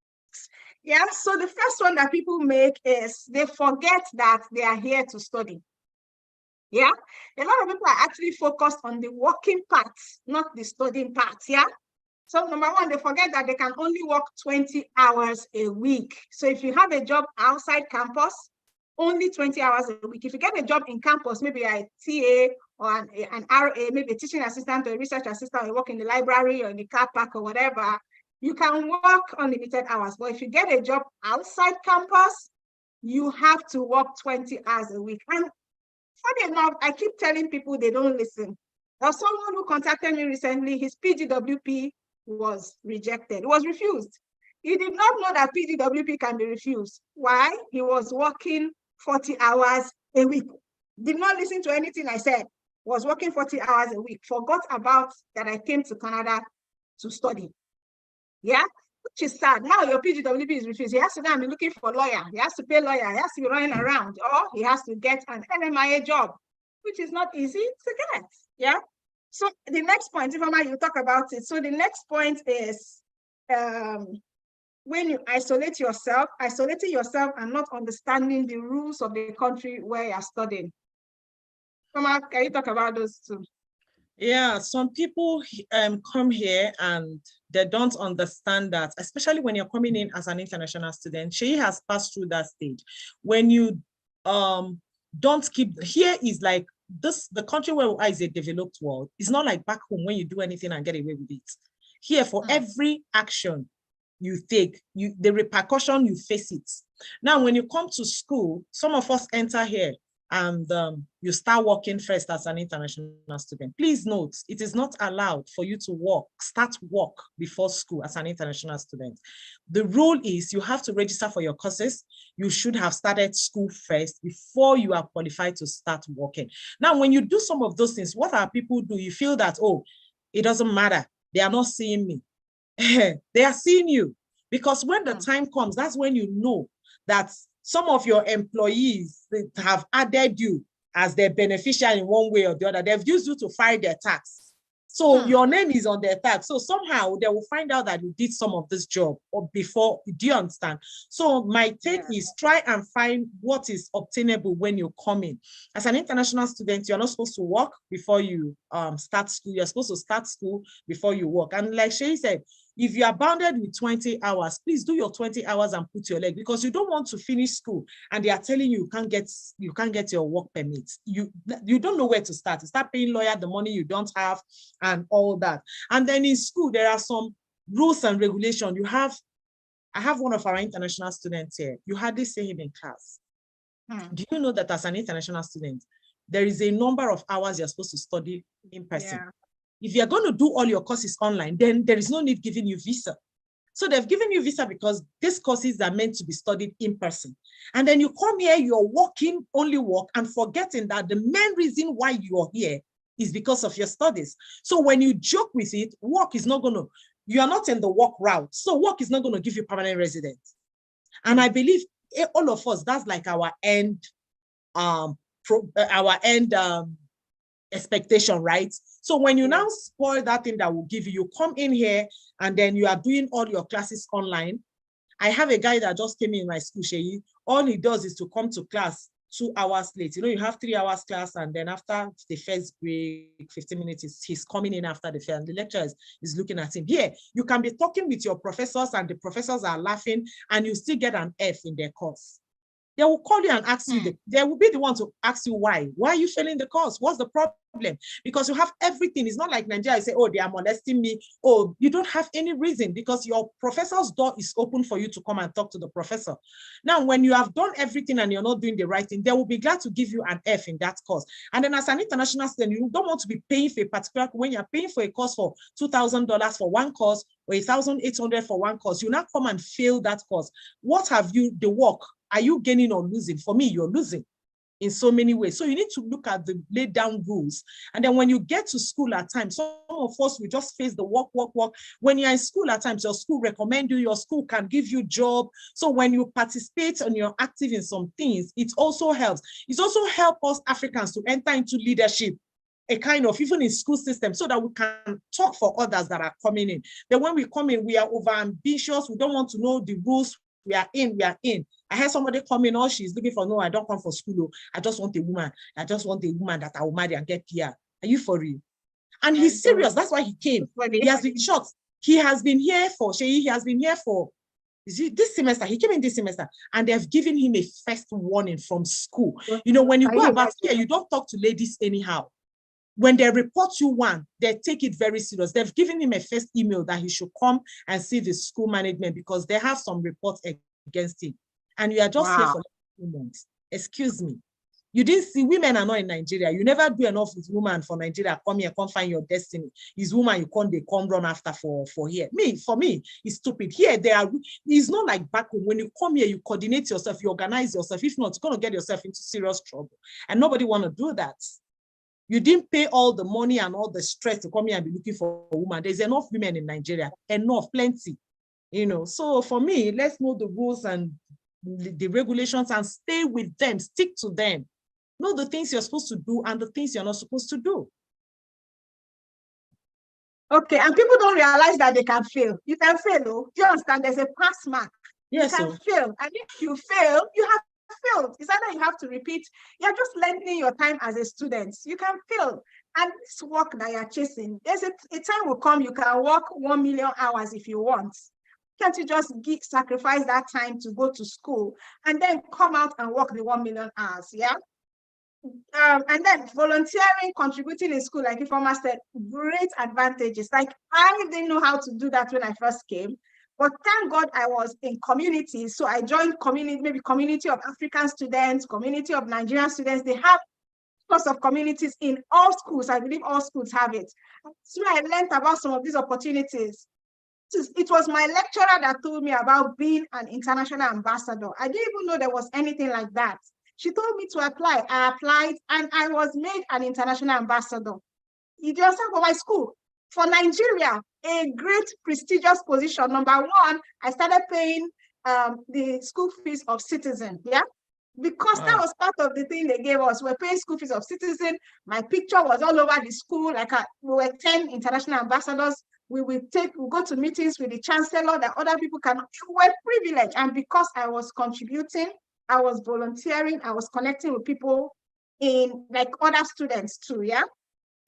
Yeah, so the first one that people make is they forget that they are here to study. Yeah, a lot of people are actually focused on the working part, not the studying part. Yeah, so number one, they forget that they can only work 20 hours a week. So if you have a job outside campus, only 20 hours a week. If you get a job in campus, maybe a TA or an RA, maybe a teaching assistant or a research assistant, or you work in the library or in the car park or whatever, you can work unlimited hours. But if you get a job outside campus, you have to work 20 hours a week. And funny enough, I keep telling people they don't listen. There's someone who contacted me recently, his PGWP was rejected. It was refused. He did not know that PGWP can be refused. Why? He was working 40 hours a week. Did not listen to anything I said. Was working 40 hours a week. Forgot about that I came to Canada to study. Yeah, which is sad. Now your PGWP is refused. He has to now be looking for a lawyer. He has to pay a lawyer. He has to be running around, or he has to get an NMIA job, which is not easy to get. Yeah. So the next point, if you talk about it. So the next point is when you isolate yourself, isolating yourself and not understanding the rules of the country where you're studying. Mama, can you talk about those two? Yeah, some people come here and they don't understand that, especially when you're coming in as an international student. She has passed through that stage. When you don't keep, here is like this, the country where we are is a developed world. It's not like back home when you do anything and get away with it. Here, for every action you take, the repercussion, you face it. Now, when you come to school, some of us enter here and you start working first as an international student. Please note, it is not allowed for you to start work before school as an international student. The rule is you have to register for your courses. You should have started school first before you are qualified to start working. Now, when you do some of those things, what are people do? You feel that, oh, it doesn't matter. They are not seeing me. They are seeing you, because when the time comes, that's when you know that some of your employees have added you as their beneficiary in one way or the other. They've used you to file their tax. So your name is on their tax. So somehow they will find out that you did some of this job or before. Do you understand? So my take is try and find what is obtainable when you come in. As an international student, you're not supposed to work before you start school. You're supposed to start school before you work. And like Shay said, if you are bounded with 20 hours, please do your 20 hours and put your leg, because you don't want to finish school and they are telling you you can't get your work permit. You don't know where to start. You start paying lawyer the money you don't have and all that. And then in school, there are some rules and regulations. I have one of our international students here. You hardly see him in class. Do you know that as an international student, there is a number of hours you're supposed to study in person? Yeah. If you're going to do all your courses online, then there is no need giving you visa. So they've given you visa because these courses are meant to be studied in person. And then you come here, you're working, only work, and forgetting that the main reason why you're here is because of your studies. So when you joke with it, work is not going to, you are not in the work route. So work is not going to give you permanent residence. And I believe all of us, that's like our end, expectation, right? So when you now spoil that thing that will give you, you come in here and then you are doing all your classes online. I have a guy that just came in my school, Sheyi. All he does is to come to class 2 hours late. You know, you have 3 hours class, and then after the first break, 15 minutes, he's coming in after the fair, and the lecturer is looking at him. Here, you can be talking with your professors, and the professors are laughing, and you still get an F in their course. They will call you and ask you, they will be the one to ask you why. Why are you failing the course? What's the problem? Because you have everything. It's not like Nigeria, you say, oh, they are molesting me. Oh, you don't have any reason because your professor's door is open for you to come and talk to the professor. Now, when you have done everything and you're not doing the right thing, they will be glad to give you an F in that course. And then as an international student, you don't want to be paying for a particular, when you're paying for a course for $2,000 for one course or $1,800 for one course, you now come and fail that course. What have you, the work? Are you gaining or losing? For me, you're losing in so many ways. So you need to look at the laid down rules. And then when you get to school at times, some of us will just face the work. When you're in school at times, your school recommend you, your school can give you job. So when you participate and you're active in some things, it also helps. It also helps us Africans to enter into leadership, a kind of, even in school system, so that we can talk for others that are coming in. Then when we come in, we are over ambitious. We don't want to know the rules. We are in. I heard somebody come in, she's looking for, no, I don't come for school. I just want a woman. I just want a woman that I will marry and get PR. Are you for real? And he's serious. That's why he came. He has been short. He has been here for this semester. He came in this semester, and they've given him a first warning from school. You know, when you go about here, you don't talk to ladies anyhow. When they report you one, they take it very serious. They've given him a first email that he should come and see the school management because they have some reports against him. And you are just here for 2 months. Excuse me. You didn't see, women are not in Nigeria. You never do enough with women for Nigeria. Come here, come find your destiny. It's woman they come run after for here. For me, it's stupid. Here, it's not like back home. When you come here, you coordinate yourself, you organize yourself. If not, you're going to get yourself into serious trouble. And nobody want to do that. You didn't pay all the money and all the stress to come here and be looking for a woman. There's enough women in Nigeria, plenty. You know, so for me, let's know the rules and the regulations and stay with them, stick to them. Know the things you're supposed to do and the things you're not supposed to do. Okay, and people don't realize that they can fail. You can fail, though. Do you understand? There's a pass mark. Yes, you can fail. And if you fail, you have failed. It's either you have to repeat. You're just lengthening your time as a student. You can fail. And this work that you're chasing, there's a time will come you can work 1 million hours if you want. Can't you just sacrifice that time to go to school and then come out and work the 1 million hours? Yeah. And then volunteering, contributing in school, like Ifeoma said, great advantages. Like I didn't know how to do that when I first came. But thank God I was in community. So I joined maybe community of African students, community of Nigerian students. They have lots of communities in all schools. I believe all schools have it. So I learned about some of these opportunities. It was my lecturer that told me about being an international ambassador. I didn't even know there was anything like that. She told me to apply. I applied and I was made an international ambassador. You understand, for my school. For Nigeria, a great prestigious position. Number one, I started paying the school fees of Citizen, yeah? Because that was part of the thing they gave us. We're paying school fees of Citizen. My picture was all over the school. Like we were 10 international ambassadors. We go to meetings with the chancellor that other people cannot. We're privileged. And because I was contributing, I was volunteering, I was connecting with people in like other students too, yeah?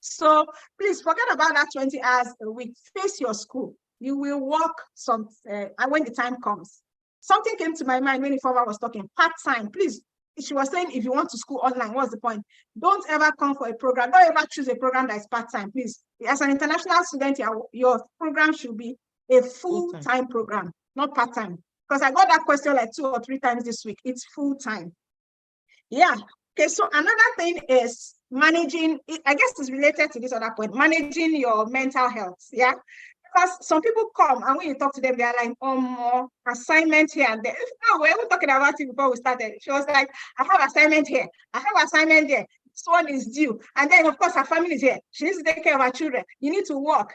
So please forget about that 20 hours a week. Face your school. You will work some, and when the time comes. Something came to my mind when Ifeoma was talking, part-time. Please, she was saying if you want to school online, what's the point? Don't ever come for a program. Don't ever choose a program that is part-time, please. As an international student, your program should be a full-time program, not part-time. Because I got that question like 2 or 3 times this week. It's full-time. Yeah. Okay, so another thing is managing, I guess it's related to this other point, managing your mental health, yeah? Because some people come and when you talk to them, they're like, more assignment here and there. No, we were talking about it before we started. She was like, I have assignment here. I have assignment there. This one is due. And then, of course, her family is here. She needs to take care of her children. You need to work.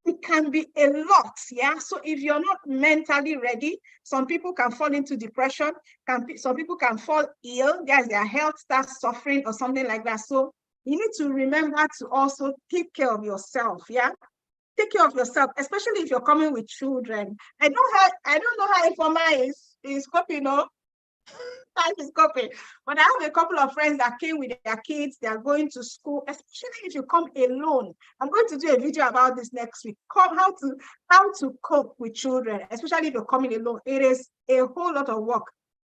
It can be a lot, yeah? So if you're not mentally ready, some people can fall into depression. Some people can fall ill. Guys, their health starts suffering or something like that. So you need to remember to also take care of yourself, yeah? Take care of yourself, especially if you're coming with children. I don't know how Ifeoma is coping, Life is coping. But I have a couple of friends that came with their kids. They are going to school, especially if you come alone. I'm going to do a video about this next week. How to cope with children, especially if you're coming alone. It is a whole lot of work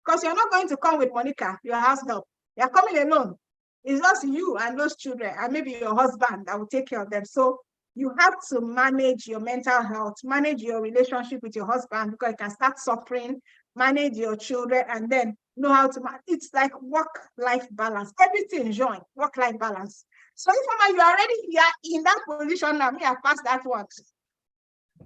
because you're not going to come with Monica, your house help. You're coming alone. It's just you and those children, and maybe your husband that will take care of them. So you have to manage your mental health, manage your relationship with your husband because you can start suffering, manage your children, and then know how to manage. It's like work-life balance. Everything join work-life balance. So if you are already here in that position now, me, I passed that one.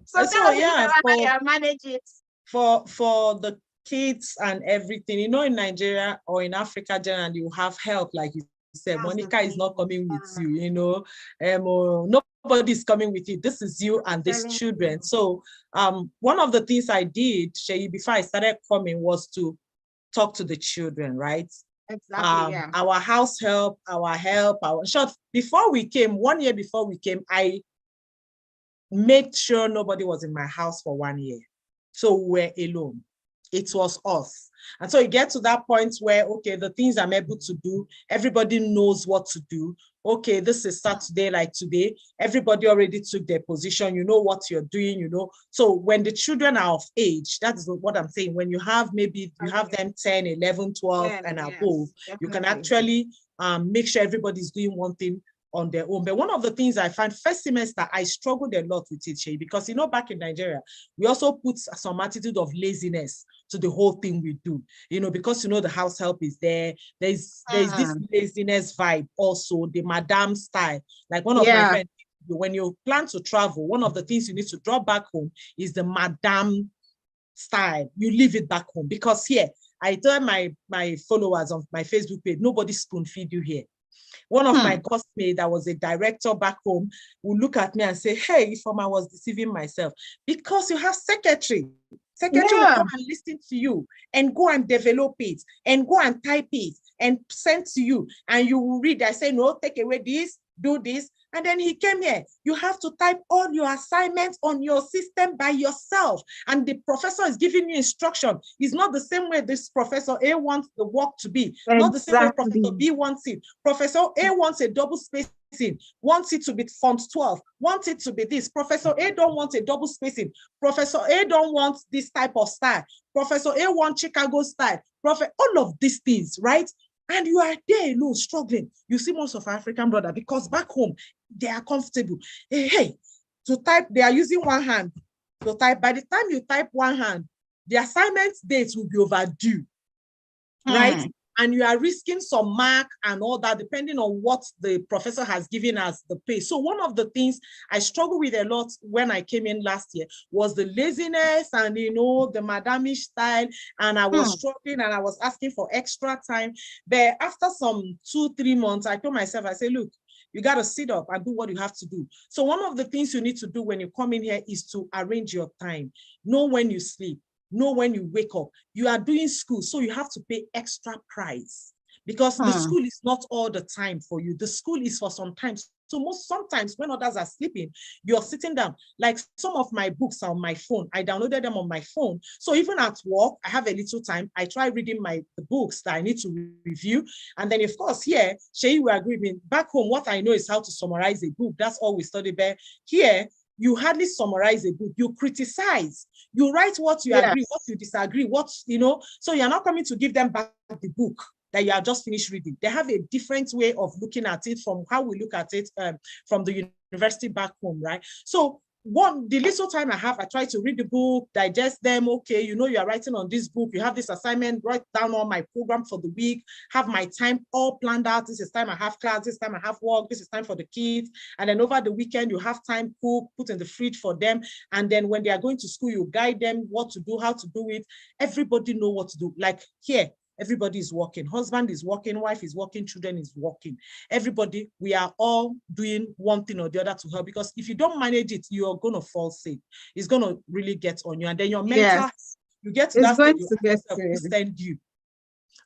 So And tell so us a little yeah, about how you manage it. for the kids and everything, you know, in Nigeria or in Africa generally, you have help, like you said. That's Monica is not coming with you, you know. Nobody's coming with you. This is you and these children. So one of the things I did, Sheyi, before I started coming was to talk to the children, right? Exactly, yeah. Our house help, short, before we came, 1 year before we came, I made sure nobody was in my house for 1 year. So we're alone. It was us. And so you get to that point where, okay, the things I'm able to do, everybody knows what to do. Okay, this is Saturday, like today, everybody already took their position. You know what you're doing, you know. So when the children are of age, that's what I'm saying. When you have maybe, you have them 10, 11, 12 and above, you can actually make sure everybody's doing one thing on their own. But one of the things I find first semester, I struggled a lot with it, Shay, because, you know, back in Nigeria, we also put some attitude of laziness to the whole thing we do, you know, because, you know, the house help is there. There's this laziness vibe also, the madam style. Like one of my friends, when you plan to travel, one of the things you need to drop back home is the madam style. You leave it back home because here, I tell my followers on my Facebook page, nobody spoon feed you here. One of my classmates that was a director back home would look at me and say, hey, if I was deceiving myself, because you have secretary. Secretary will come and listen to you and go and develop it and go and type it and send to you. And you will read. I say, no, take away this, do this. And then he came here. You have to type all your assignments on your system by yourself. And the professor is giving you instruction. It's not the same way this Professor A wants the work to be. Not the same way Professor B wants it. Professor A wants a double spacing, wants it to be font 12, wants it to be this. Professor A don't want a double spacing. Professor A don't want this type of style. Professor A wants Chicago style. All of these things, right? And you are there alone struggling. You see most of African brother because back home, they are comfortable. Hey, to type, they are using one hand to type. By the time you type one hand, the assignment dates will be overdue, right? And you are risking some mark and all that, depending on what the professor has given us the pay. So one of the things I struggled with a lot when I came in last year was the laziness and, you know, the madamish style. And I was struggling and I was asking for extra time. But after some 2-3 months, I told myself, I said, look, you got to sit up and do what you have to do. So one of the things you need to do when you come in here is to arrange your time. Know when you sleep. Know when you wake up. You are doing school, so you have to pay extra price because the school is not all the time for you. The school is for some time. So sometimes when others are sleeping, you're sitting down. Like some of my books are on my phone. I downloaded them on my phone. So even at work, I have a little time. I try reading the books that I need to review. And then of course here, Shay will agree with me. Back home, what I know is how to summarize a book. That's all we study there. Here, you hardly summarize a book. You criticize. You write what you agree, what you disagree, what, you know. So you're not coming to give them back the book that you have just finished reading. They have a different way of looking at it from how we look at it from the university back home, right? So the little time I have, I try to read the book, digest them. Okay, you know, you're writing on this book, you have this assignment, write down all my program for the week, have my time all planned out. This is time I have class, this time I have work, this is time for the kids. And then over the weekend, you have time cook, put in the fridge for them. And then when they are going to school, you guide them what to do, how to do it. Everybody know what to do. Like here, everybody is working. Husband is working, wife is working, children is working. Everybody, we are all doing one thing or the other to help, because if you don't manage it, you're going to fall sick. It's going to really get on you. And then your mental, you get to that stage, who send you.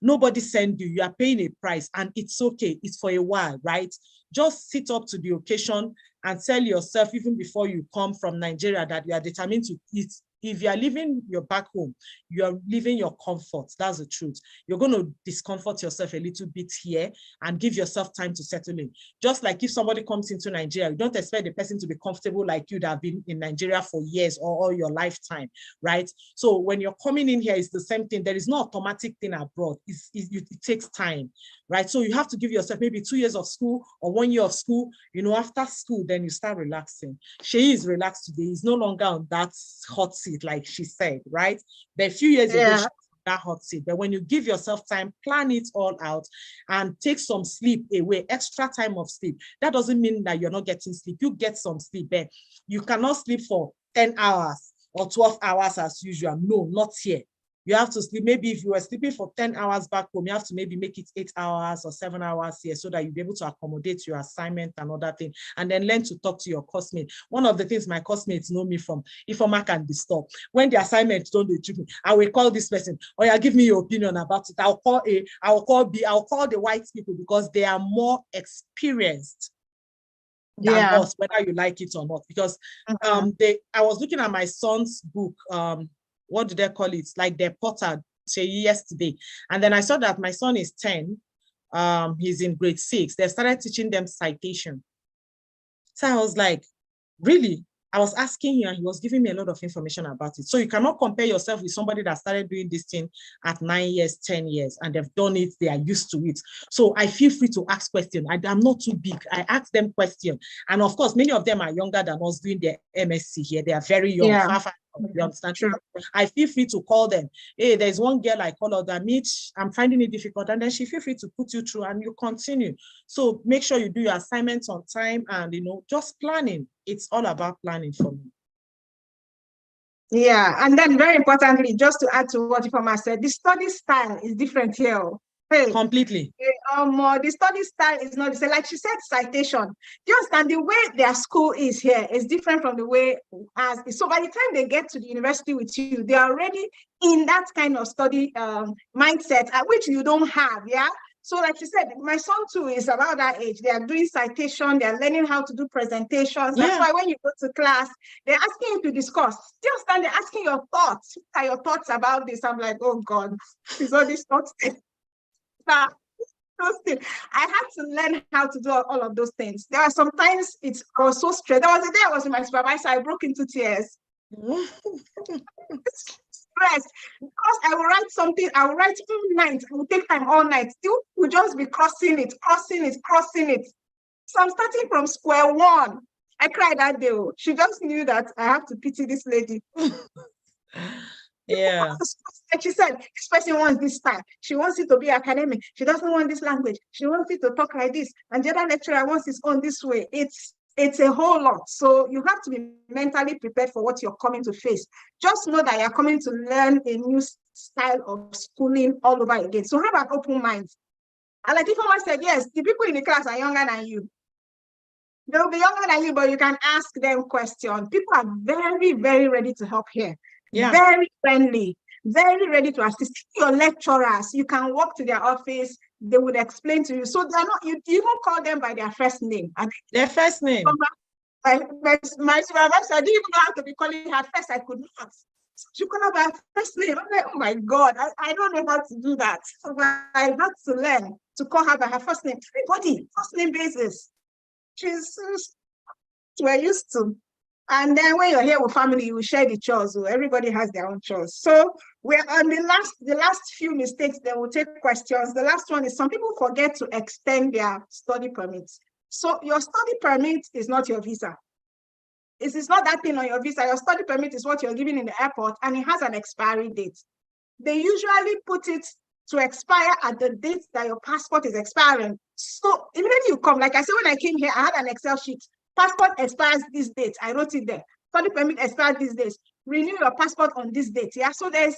Nobody send you. You are paying a price and it's okay. It's for a while, right? Just sit up to the occasion and tell yourself, even before you come from Nigeria, that you are determined to eat if you are leaving your back home, you are leaving your comfort. That's the truth. You're going to discomfort yourself a little bit here and give yourself time to settle in. Just like if somebody comes into Nigeria, you don't expect the person to be comfortable like you that have been in Nigeria for years or all your lifetime, right? So when you're coming in here, it's the same thing. There is no automatic thing abroad. It takes time, right? So you have to give yourself maybe 2 years of school or 1 year of school. You know, after school, then you start relaxing. She is relaxed today. He's no longer on that hot seat, like she said, right? But a few years ago, she was on that hot seat. But when you give yourself time, plan it all out and take some sleep away, extra time of sleep. That doesn't mean that you're not getting sleep. You get some sleep, but you cannot sleep for 10 hours or 12 hours as usual. No, not here. You have to sleep. Maybe if you were sleeping for 10 hours back home, you have to maybe make it 8 hours or 7 hours here so that you'll be able to accommodate your assignment and other thing. And then learn to talk to your classmates. One of the things my classmates know me from, if I can be stopped, when the assignment don't do me, I will call this person, or yeah, give me your opinion about it. I'll call A, I'll call B, I'll call the white people because they are more experienced than us, whether you like it or not. Because I was looking at my son's book, what do they call it? Like their portal yesterday. And then I saw that my son is 10. He's in grade 6. They started teaching them citation. So I was like, really? I was asking him and he was giving me a lot of information about it. So you cannot compare yourself with somebody that started doing this thing at 9 years, 10 years, and they've done it, they are used to it. So I feel free to ask questions. I'm not too big. I ask them questions. And of course, many of them are younger than us doing their MSc here. They are very young, far, you understand? True. I feel free to call them. Hey, there's one girl I call her that Mitch, I'm finding it difficult. And then she feel free to put you through and you continue. So make sure you do your assignments on time and, you know, just planning. It's all about planning for me. Yeah, and then very importantly, just to add to what Ifeoma said, the study style is different here. Hey, completely. The study style is not the same. Like she said, citation. Do you understand? The way their school is here is different from the way as. So by the time they get to the university with you, they are already in that kind of study mindset, which you don't have. Yeah. So like she said, my son too is about that age. They are doing citation. They are learning how to do presentations. That's why when you go to class, they're asking you to discuss. Do you understand? They're asking your thoughts. What are your thoughts about this? I'm like, oh God, is all these thoughts? I had to learn how to do all of those things. There are sometimes I was so stressed. There was a day I was with my supervisor, I broke into tears. Stressed because I will write something, I will write all night, it will take time all night. Still, we'll just be crossing it. So I'm starting from square one. I cried that day. She just knew that I have to pity this lady. Yeah. Like she said, this person wants this style. She wants it to be academic. She doesn't want this language. She wants it to talk like this. And the other lecturer wants his own this way. It's a whole lot. So you have to be mentally prepared for what you're coming to face. Just know that you're coming to learn a new style of schooling all over again. So have an open mind. And like Ifeoma said, yes, the people in the class are younger than you. They'll be younger than you, but you can ask them questions. People are very, very ready to help here. Yeah. Very friendly, very ready to assist. Your lecturers, you can walk to their office, they would explain to you. So they're not, you don't call them by their first name. Their first name. My supervisor, I didn't even know how to be calling her first. I could not. She called her by her first name. I'm like, oh my God, I don't know how to do that. So I had to learn to call her by her first name. Everybody, first name basis. We're used to. And then when you're here with family, you share the chores. So everybody has their own chores. So we're on the last few mistakes. Then we'll take questions. The last one is some people forget to extend their study permits. So your study permit is not your visa. It's not that thing on your visa. Your study permit is what you're given in the airport, and it has an expiry date. They usually put it to expire at the date that your passport is expiring. So immediately you come, like I said, when I came here, I had an Excel sheet. Passport expires this date. I wrote it there. Study permit expires these days. Renew your passport on this date. Yeah. So there's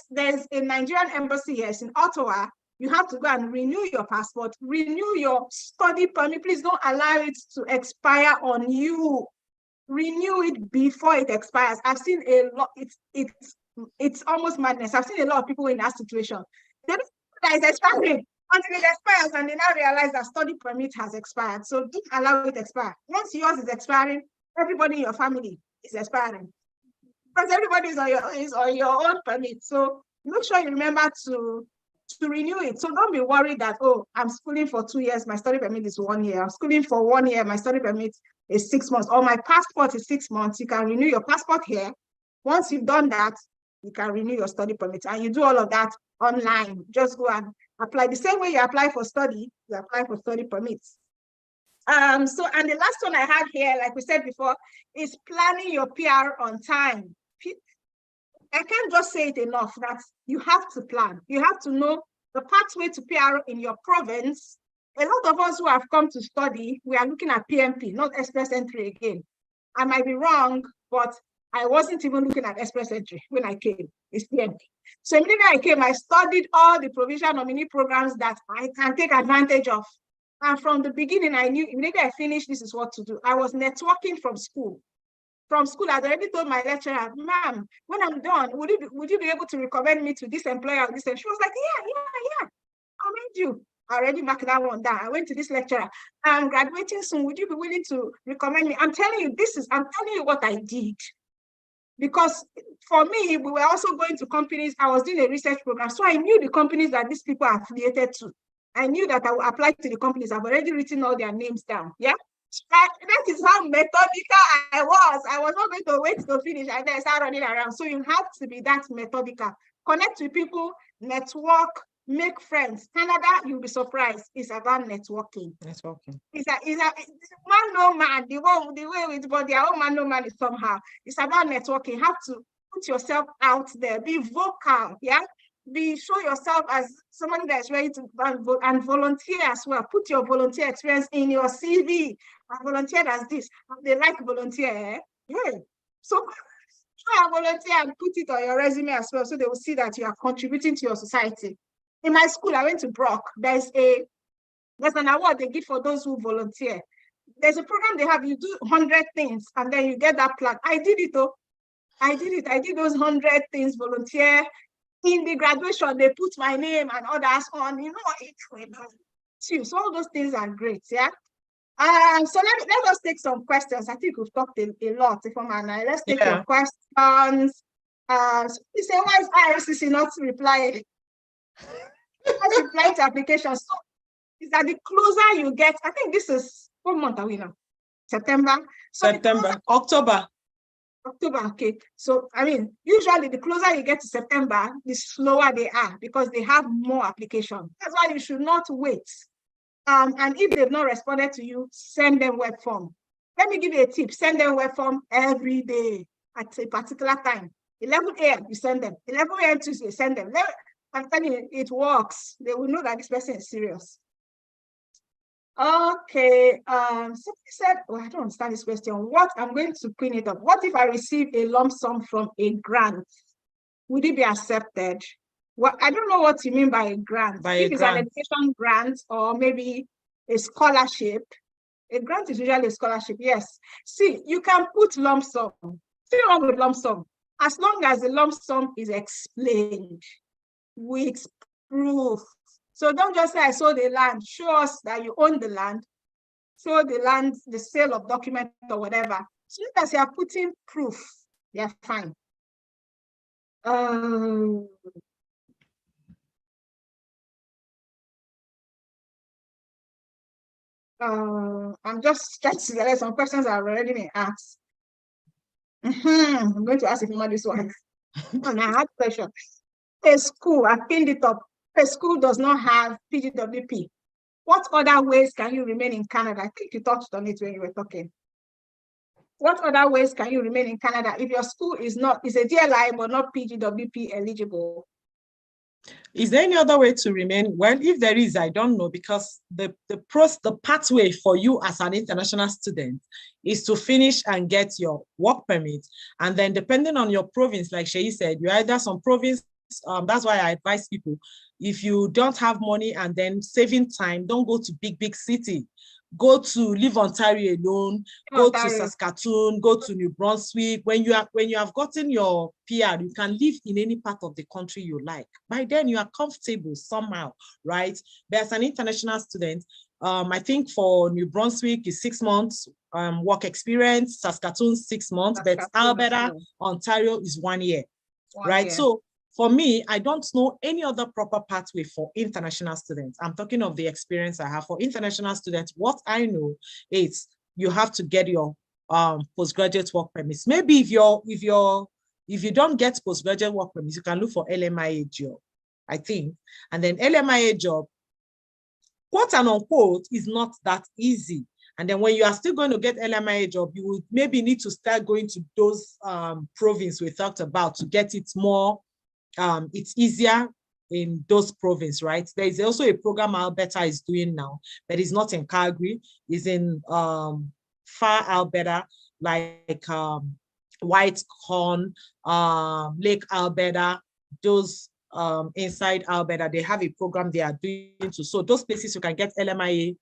a Nigerian embassy here. It's in Ottawa. You have to go and renew your passport, renew your study permit. Please don't allow it to expire on you. Renew it before it expires. I've seen a lot. It's almost madness. I've seen a lot of people in that situation. They don't know that it's expiring until it expires, and they now realize that study permit has expired. So don't allow it to expire. Once yours is expiring, everybody in your family is expiring. because everybody is on your own permit. So make sure you remember to renew it. So don't be worried that, oh, I'm schooling for 2 years, my study permit is 1 year. I'm schooling for 1 year, my study permit is 6 months, or my passport is 6 months. You can renew your passport here. Once you've done that, you can renew your study permit, and you do all of that online. Just go and apply the same way you apply for study, you apply for study permits. And the last one I had here, like we said before, is planning your PR on time. I can't just say it enough that you have to plan. You have to know the pathway to PR in your province. A lot of us who have come to study, we are looking at PMP, not express entry again. I might be wrong, but I wasn't even looking at express entry when I came. It's PMP. So immediately I came, I studied all the provincial nominee programs that I can take advantage of. And from the beginning, I knew immediately I finished, this is what to do. I was networking from school. From school, I'd already told my lecturer, ma'am, when I'm done, would you be able to recommend me to this employer or this? And she was like, yeah. I'll make you. I already marked that one down. I went to this lecturer. I'm graduating soon. Would you be willing to recommend me? I'm telling you what I did. Because for me, we were also going to companies. I was doing a research program. So I knew the companies that these people are affiliated to. I knew that I would apply to the companies. I've already written all their names down. Yeah. That is how methodical I was. I was not going to wait to finish and then start running around. So you have to be that methodical. Connect with people, network, make friends. Canada, you'll be surprised. It's about networking. Networking. It's a man no man. The way with but their own man no man is somehow. It's about networking. You have to put yourself out there. Be vocal. Yeah. Show yourself as somebody that's ready to and volunteer as well. Put your volunteer experience in your CV. I volunteered as this. They like volunteer. Eh? Yeah. So try and volunteer and put it on your resume as well, so they will see that you are contributing to your society. In my school, I went to Brock. There's an award they give for those who volunteer. There's a program they have. You do 100 things and then you get that plaque. I did it though. I did those 100 things, volunteer. In the graduation, they put my name and others on, so all those things are great, yeah. So let us take some questions. I think we've talked a lot, let's take your questions. So you say, why is IRCC not replying? Let's reply to applications. So is that the closer you get, I think this is, what month are we now? September? So October, okay. So, usually the closer you get to September, the slower they are because they have more applications. That's why you should not wait. And if they've not responded to you, send them web form. Let me give you a tip. Send them web form every day at a particular time. 11 a.m. you send them. 11 a.m. Tuesday, send them. I'm telling you, it works. They will know that this person is serious. Okay, somebody said, I don't understand this question. I'm going to clean it up. What if I receive a lump sum from a grant? Would it be accepted? Well, I don't know what you mean by a grant. If it's an education grant or maybe a scholarship, a grant is usually a scholarship, yes. See, you can put lump sum. Nothing wrong with lump sum. As long as the lump sum is explained with proof. So don't just say, I sold the land. Show us that you own the land. Show the land, the sale of document or whatever. So as you are putting proof, you're fine. I'm just trying to select some questions that have already been asked. I'm going to ask if you know this one. And I had a question. A school, I pinned it up. A school does not have PGWP. What other ways can you remain in Canada? I think you touched on it when you were talking. What other ways can you remain in Canada if your school is a DLI but not PGWP eligible? Is there any other way to remain? Well, if there is, I don't know, because the pathway for you as an international student is to finish and get your work permit. And then depending on your province, like Sheyi said, you're either some province, that's why I advise people, if you don't have money and then saving time, don't go to big city. Go to Live Ontario alone, go to Saskatoon, go to New Brunswick. When you have gotten your PR, you can live in any part of the country you like. By then you are comfortable somehow, right? But as an international student, I think for New Brunswick is 6 months. work experience, Saskatoon 6 months, but Alberta, Ontario is 1 year, right? So for me, I don't know any other proper pathway for international students. I'm talking of the experience I have for international students. What I know is you have to get your postgraduate work permits. Maybe if you don't get postgraduate work permits, you can look for LMIA job, I think. And then LMIA job, quote and unquote, is not that easy. And then when you are still going to get LMIA job, you would maybe need to start going to those provinces we talked about to get it more, it's easier in those provinces, right? There is also a program Alberta is doing now, but it's not in Calgary, it's in far Alberta, like White Corn, Lake Alberta, those inside Alberta, they have a program they are doing too. So those places you can get LMIA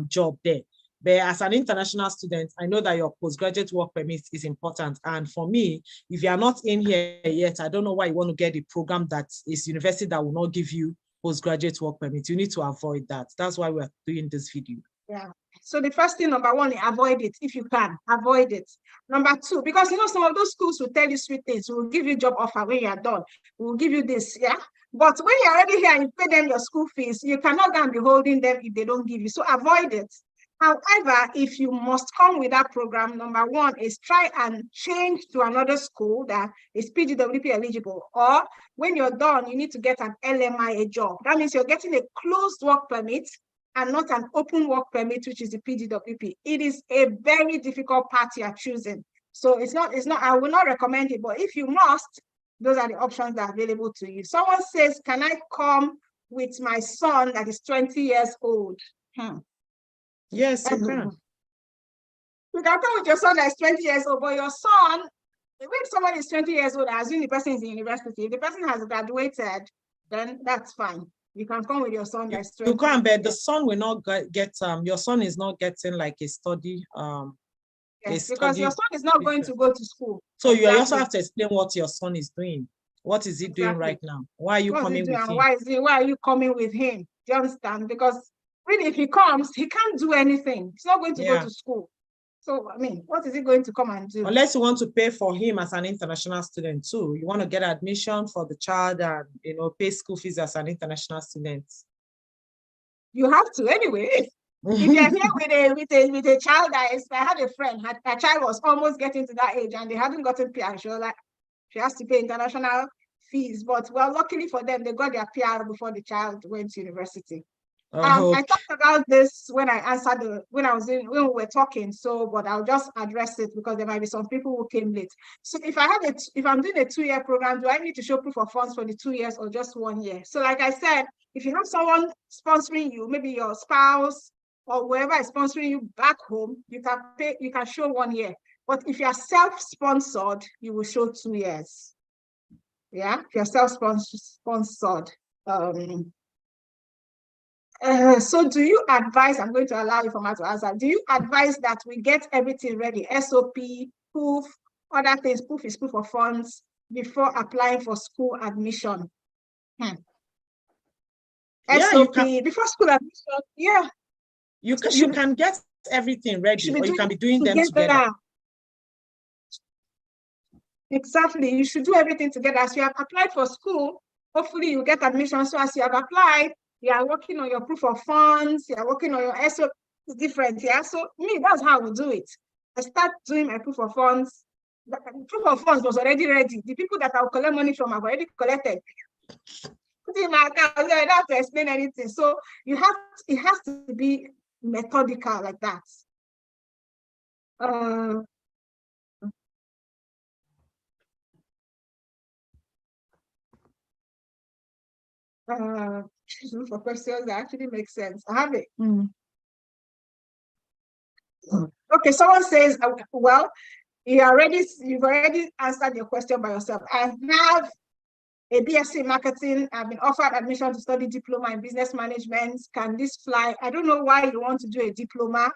job there. But as an international student, I know that your postgraduate work permit is important. And for me, if you are not in here yet, I don't know why you want to get a program that is university that will not give you postgraduate work permit. You need to avoid that. That's why we're doing this video. Yeah. So the first thing, number one, avoid it. If you can, avoid it. Number two, because some of those schools will tell you sweet things. We'll give you job offer when you are done. We'll give you this, yeah. But when you're already here and you pay them your school fees, you cannot go and be holding them if they don't give you. So avoid it. However, if you must come with that program, number one is try and change to another school that is PGWP eligible. Or when you're done, you need to get an LMIA job. That means you're getting a closed work permit and not an open work permit, which is the PGWP. It is a very difficult path you are choosing. So it's not, I will not recommend it, but if you must, those are the options that are available to you. Someone says, can I come with my son that is 20 years old? Yes, you can. You can come with your son that is 20 years old, but your son, when someone is 20 years old, I assume the person is in university. If the person has graduated, then that's fine. You can come with your son that's 20. You can, but the son will not get your son is not getting like a study. Yes, because your son is not going to go to school. So you also have to explain what your son is doing. What is he doing right now? Why are you coming with him? Why are you coming with him? Do you understand? Because really, if he comes, he can't do anything. He's not going to go to school. So, I mean, what is he going to come and do? Unless you want to pay for him as an international student too. You want to get admission for the child and, pay school fees as an international student. You have to anyway. If you're here with a child I had a friend, her child was almost getting to that age and they hadn't gotten PR. She was like, she has to pay international fees. But well, luckily for them, they got their PR before the child went to university. I talked about this when I answered when we were talking. So, but I'll just address it because there might be some people who came late. So, if I'm doing a 2-year program, do I need to show proof of funds for the 2 years or just 1 year? So, like I said, if you have someone sponsoring you, maybe your spouse or whoever is sponsoring you back home, you can show 1 year. But if you are self-sponsored, you will show 2 years. Yeah, if you're self-sponsored. So do you advise, I'm going to allow you to answer, do you advise that we get everything ready, SOP, proof, other things, proof is proof of funds, before applying for school admission? SOP, before school admission, yeah. You can get everything ready, or you can be doing them together. Exactly, you should do everything together. As you have applied for school, hopefully you get admission. So as you have applied, you are working on your proof of funds, you are working on your SOP. It's different, yeah. So me, that's how we do it. I start doing my proof of funds. The proof of funds was already ready. The people that I will collect money from have already collected. Put in my account, I don't have to explain anything. So it has to be methodical like that. For questions that actually make sense. I have it. Okay, someone says, well, you've already answered your question by yourself. I have a BSc in marketing. I've been offered admission to study diploma in business management. Can this fly? I don't know why you want to do a diploma,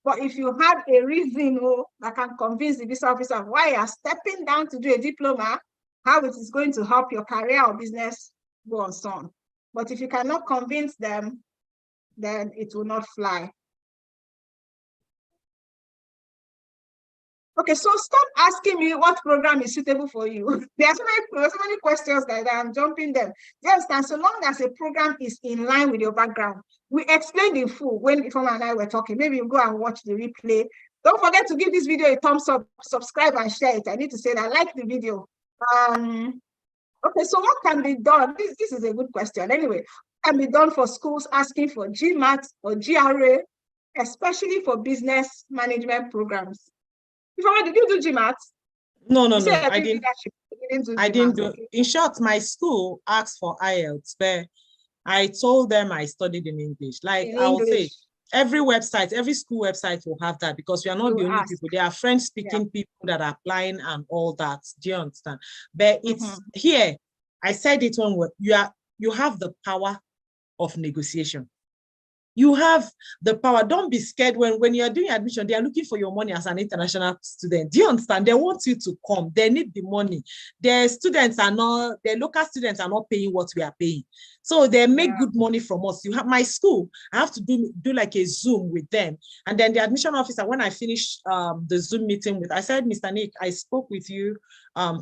but if you have a reason that can convince the visa officer why you are stepping down to do a diploma, how it is going to help your career or business, go on so on. But if you cannot convince them, then it will not fly. Okay, so stop asking me what program is suitable for you. There are so many questions that I'm jumping them. You understand? So long as a program is in line with your background, we explained in full when Ifeoma and I were talking. Maybe you go and watch the replay. Don't forget to give this video a thumbs up, subscribe, and share it. I need to say that I like the video. Okay, so what can be done? This is a good question. Anyway, what can be done for schools asking for GMAT or GRA, especially for business management programs? Ifeoma, did you do GMAT? No, You said I I did didn't. leadership. You didn't do I GMAT. didn't do. Okay. In short, my school asked for IELTS, but I told them I studied in English. Like In I will say, English, every website, every school website will have that because we are not you the only ask. people. There are French Yeah. speaking people that are applying and all that. Do you understand? But it's Mm-hmm. here. I said it one word. You have the power of negotiation. You have the power. Don't be scared when you're doing admission. They are looking for your money as an international student. Do you understand? They want you to come. They need the money. Their local students are not paying what we are paying. So they make good money from us. You have my school. I have to do like a Zoom with them. And then the admission officer, when I finished the Zoom meeting I said, Mr. Nick, I spoke with you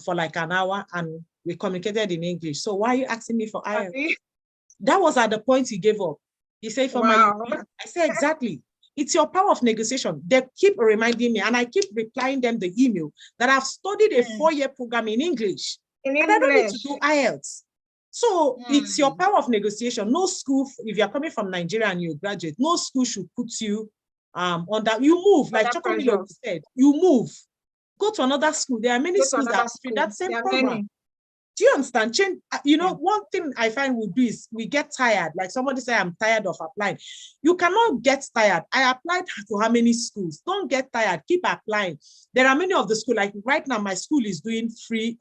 for like an hour and we communicated in English. So why are you asking me for IELTS? That was at the point he gave up. He said, for my, I said, exactly. It's your power of negotiation. They keep reminding me, and I keep replying them the email that I've studied a 4-year program in English, and I don't need to do IELTS. So it's your power of negotiation. No school, if you're coming from Nigeria and you graduate, no school should put you on that. You move, like Chokomilo said, you move. Go to another school. There are many schools that are that same program. Do you understand? Change, one thing I find we do is we get tired. Like somebody say, I'm tired of applying. You cannot get tired. I applied to how many schools? Don't get tired. Keep applying. There are many of the schools, like right now, my school is doing free,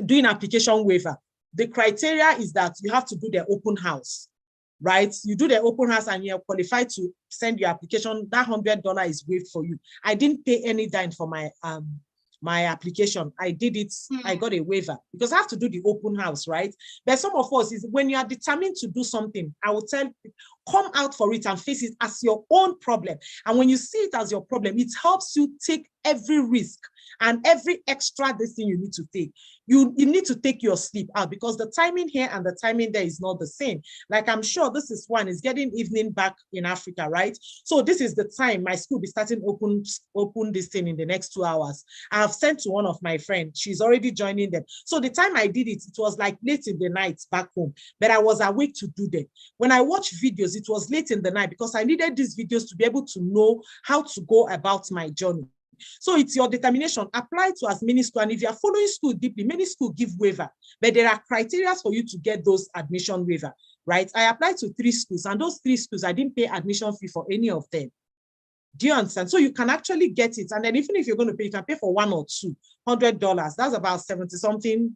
doing application waiver. The criteria is that you have to do the open house, right? You do the open house and you're qualified to send your application. That $100 is waived for you. I didn't pay any dime for my application. I did it, I got a waiver because I have to do the open house, right? But some of us is when you are determined to do something, I will tell people, come out for it and face it as your own problem. And when you see it as your problem, it helps you take every risk and every extra thing you need to take. You need to take your sleep out because the timing here and the timing there is not the same. Like I'm sure this is one is getting evening back in Africa, right? So this is the time my school be starting open this thing in the next 2 hours. I have sent to one of my friends. She's already joining them. So the time I did it, it was like late in the night back home, but I was awake to do them. When I watched videos, it was late in the night because I needed these videos to be able to know how to go about my journey. So it's your determination. Apply to as many schools. And if you are following school deeply, many schools give waiver, but there are criteria for you to get those admission waiver, right? I applied to 3 schools, and those 3 schools, I didn't pay admission fee for any of them. Do you understand? So you can actually get it. And then even if you're going to pay, you can pay for 1 or 2, $100. That's about 70 something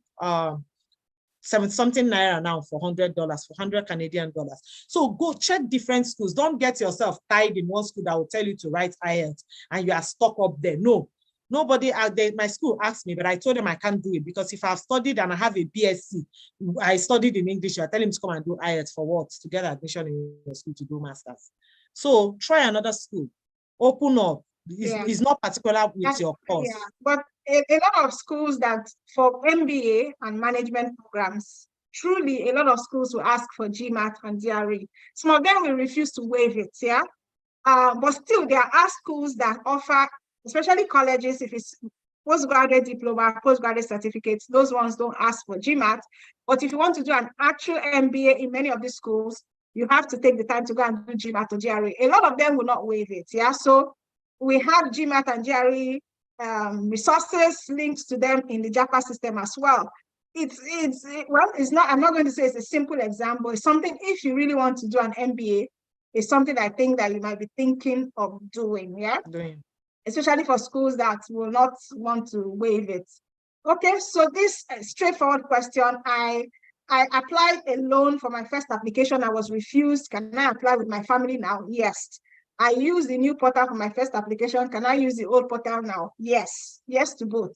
naira now for $100, for 100 Canadian dollars. So go check different schools. Don't get yourself tied in one school that will tell you to write IELTS and you are stuck up there. No, nobody out there. My school asked me, but I told them I can't do it because if I've studied and I have a BSc, I studied in English, I tell him to come and do IELTS for what? To get admission in your school to do masters. So try another school. Open up. It's not particular with your course. Yeah, but a lot of schools that for MBA and management programs, truly a lot of schools will ask for GMAT and DRE. Some of them will refuse to waive it, yeah? But still, there are schools that offer, especially colleges, if it's postgraduate diploma, postgraduate certificates, those ones don't ask for GMAT. But if you want to do an actual MBA in many of these schools, you have to take the time to go and do GMAT or GRE. A lot of them will not waive it, yeah? So we have GMAT and GRE resources, links to them in the Japa system as well. It's not, I'm not going to say it's a simple example. It's something, if you really want to do an MBA, it's something I think that you might be thinking of doing, yeah? Especially for schools that will not want to waive it. Okay, so this straightforward question, I applied a loan for my first application. I was refused. Can I apply with my family now? Yes. I used the new portal for my first application. Can I use the old portal now? Yes. Yes to both.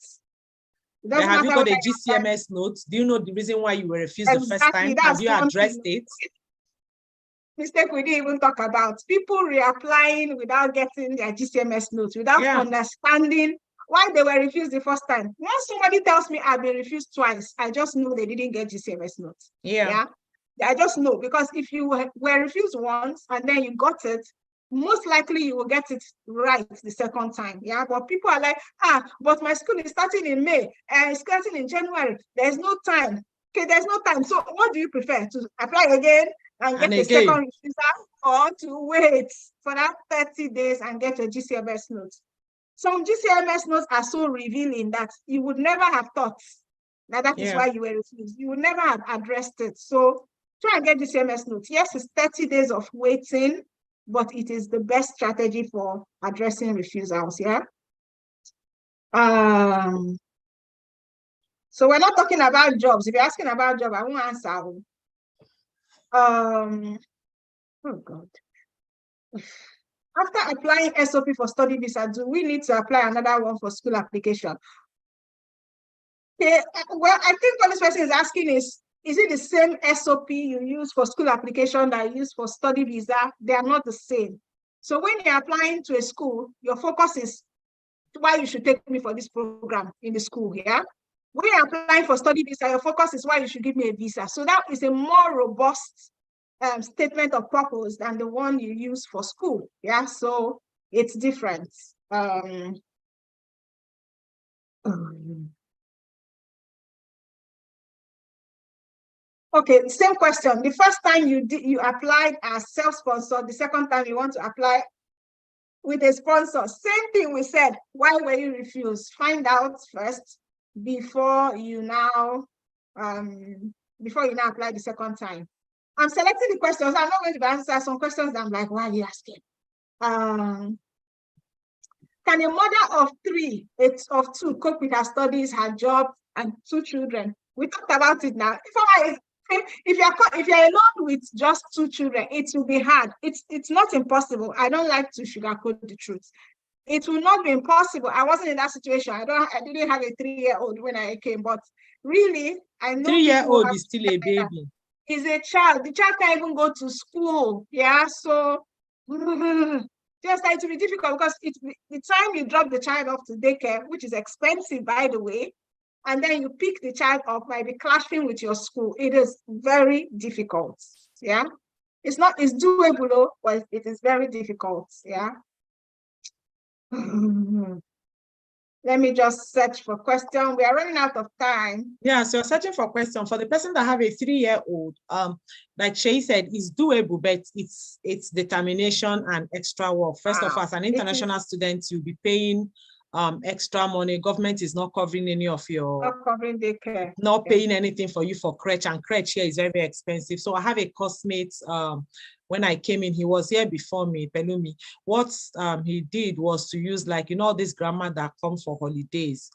Have you got a GCMS note? Do you know the reason why you were refused the first time? Have you addressed it? mistake we didn't even talk about. People reapplying without getting their GCMS notes, without understanding why they were refused the first time. Once somebody tells me I've been refused twice, I just know they didn't get GCMS notes. Yeah. I just know, because if you were refused once and then you got it, most likely you will get it right the second time. Yeah. But people are like, but my school is starting in May and it's starting in January. There's no time. Okay, there's no time. So what do you prefer? To apply again and get a second refusal, or to wait for that 30 days and get a GCMS note? Some GCMS notes are so revealing that you would never have thought that is why you were refused. You would never have addressed it. So try and get GCMS notes. Yes, it's 30 days of waiting, but it is the best strategy for addressing refusals. Yeah. So we're not talking about jobs. If you're asking about job, I won't answer. Oh God. After applying SOP for study visa, do we need to apply another one for school application? Okay, well, I think what this person is asking is it the same SOP you use for school application that you use for study visa? They are not the same. So when you're applying to a school, your focus is why you should take me for this program in the school, yeah? When you're applying for study visa, your focus is why you should give me a visa. So that is a more robust statement of purpose than the one you use for school, yeah? So it's different. Okay, same question. The first time you applied as self-sponsored, the second time you want to apply with a sponsor. Same thing we said. Why were you refused? Find out first before you now apply the second time. I'm selecting the questions. I'm not going to answer some questions that I'm like, why are you asking? Can a mother of two cope with her studies, her job, and 2 children? We talked about it now. If you're alone with just 2 children, it will be hard. It's not impossible. I don't like to sugarcoat the truth. It will not be impossible. I wasn't in that situation. I didn't have a 3-year-old when I came, but really, I know 3-year-old is still a baby. Is a child. The child can't even go to school. Yeah, so just like to be difficult, because the time you drop the child off to daycare, which is expensive, by the way, and then you pick the child up, might be clashing with your school. It is very difficult. Yeah, it's doable though, but it is very difficult. Yeah. Let me just search for question. We are running out of time. Yeah, so searching for question for the person that have a 3-year-old. Like Shay said, it's doable, but it's determination and extra work. First of all, as an international student, you'll be paying extra money. Government is not covering any of your, not covering daycare, not paying anything for you for crèche, and crèche here is very, very expensive. So I have a classmate, when I came in, he was here before me, Pelumi. What he did was to use, like, all this grandma that comes for holidays,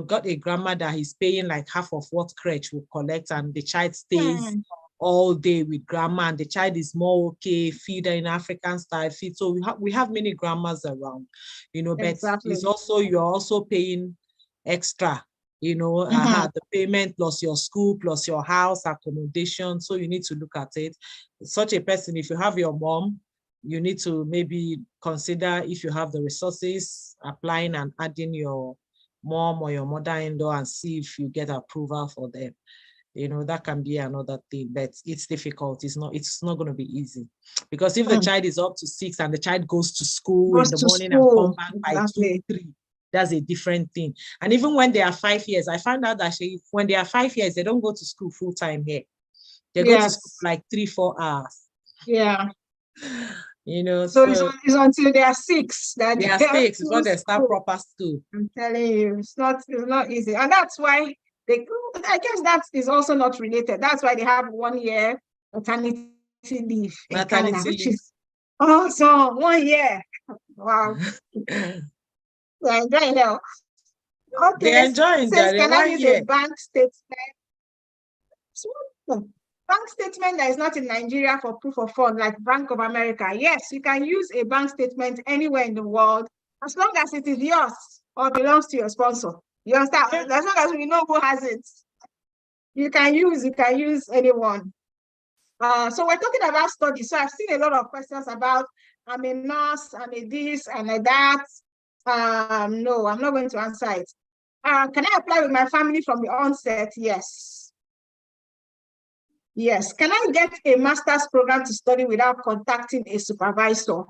got a grandma that he's paying like half of what crèche will collect, and the child stays all day with grandma, and the child is more okay, feed her in African style feed. So we have many grandmas around, but exactly. you're also paying extra, the payment plus your school plus your house accommodation. So you need to look at it. Such a person, if you have your mom, you need to maybe consider, if you have the resources, applying and adding your mom or your mother-in-law and see if you get approval for them. That can be another thing, but it's difficult. It's not going to be easy, because if the child is up to 6 and the child goes to school in the morning and come back by 2, 3, that's a different thing. And even when they are 5 years, I found out that when they are 5 years, they don't go to school full time here. They go to school like 3-4 hours. Yeah. So it's until they are 6 that they are 6 before they start proper school. I'm telling you, it's not easy. And that's why I guess that is also not related. That's why they have 1 year maternity leave in Canada, which is also 1 year. Wow. They're enjoying health. Okay. They're enjoying Says, can I use a bank statement? Bank statement that is not in Nigeria for proof of fund, like Bank of America. Yes, you can use a bank statement anywhere in the world, as long as it is yours or belongs to your sponsor. You understand? As long as we know who has it, you can use anyone. So we're talking about studies. So I've seen a lot of questions about, I'm a nurse, I'm a this, I'm a that. No, I'm not going to answer it. Can I apply with my family from the onset? Yes. Yes. Can I get a master's program to study without contacting a supervisor?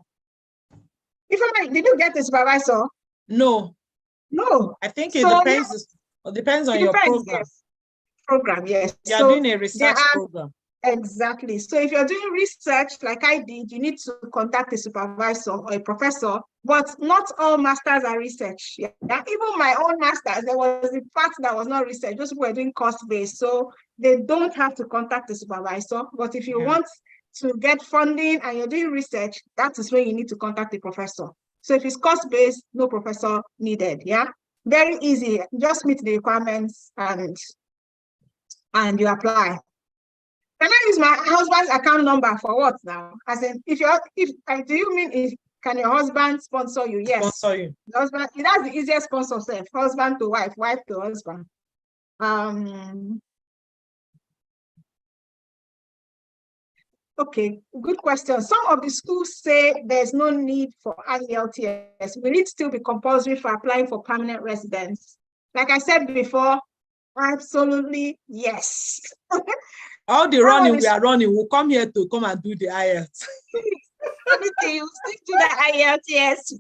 Did you get a supervisor? No. No. I think So, it depends on it your depends, program. yes. Program, yes. You are So doing a research program. Exactly. So if you're doing research like I did, you need to contact a supervisor or a professor, but not all masters are research. Yeah. Even my own masters, there was a part that was not research. Those people were doing cost-based. So they don't have to contact a supervisor. But if you want to get funding and you're doing research, that is when you need to contact the professor. So if it's cost-based, no professor needed. Yeah. Very easy. Just meet the requirements and you apply. Can I use my husband's account number for what now? As in, do you mean can your husband sponsor you? Yes. Sponsor you. The husband, that's the easiest sponsor self. Husband to wife, wife to husband. Okay, good question. Some of the schools say there's no need for IELTS. Will it still be compulsory for applying for permanent residence? Like I said before, absolutely yes. All the running we are running, we'll come here to come and do the IELTS. You stick to the IELTS.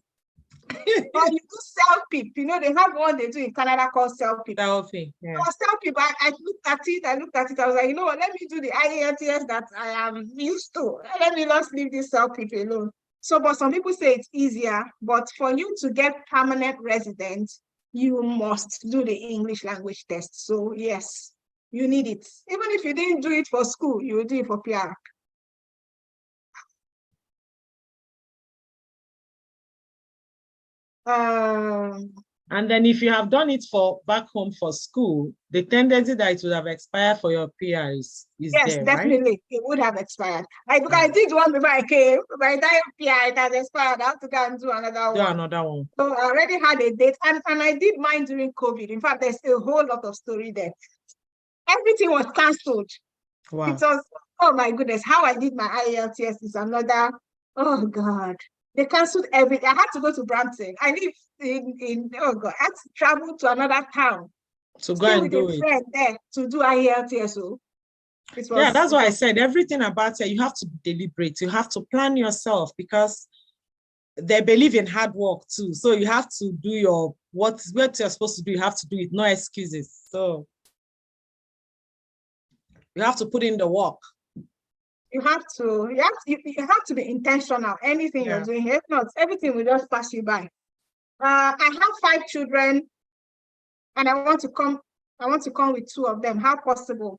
Or you do self-pip. You know, they have one they do in Canada called self-pip. Self-pip, yeah. Self-pip, I looked at it, I was like, you know what, let me do the IELTS that I am used to. Let me not leave this self-pip alone. So, but some people say it's easier, but for you to get permanent residence, you must do the English language test. So yes, you need it. Even if you didn't do it for school, you will do it for PR. And then if you have done it for back home for school, the tendency that it would have expired for your PR is yes, there, definitely. Right? It would have expired. Because I did one before I came. By the time PR it has expired, I have to go and do another one. Another one. So I already had a date, and I did mine during COVID. In fact, there's a whole lot of story there. Everything was cancelled. Wow. It was, oh my goodness, how I did my IELTS is another, oh God. They cancelled everything. I had to go to Brampton. I live in oh God, I had to travel to another town to go and do it. Friend there to do IELTS. So yeah, that's why I said everything about it, you have to be deliberate. You have to plan yourself because they believe in hard work too. So you have to do what you're supposed to do. You have to do it, no excuses. So you have to put in the work. You have to be intentional. Anything you're doing, if not, everything will just pass you by. I have 5 children, and I want to come with 2 of them. How possible?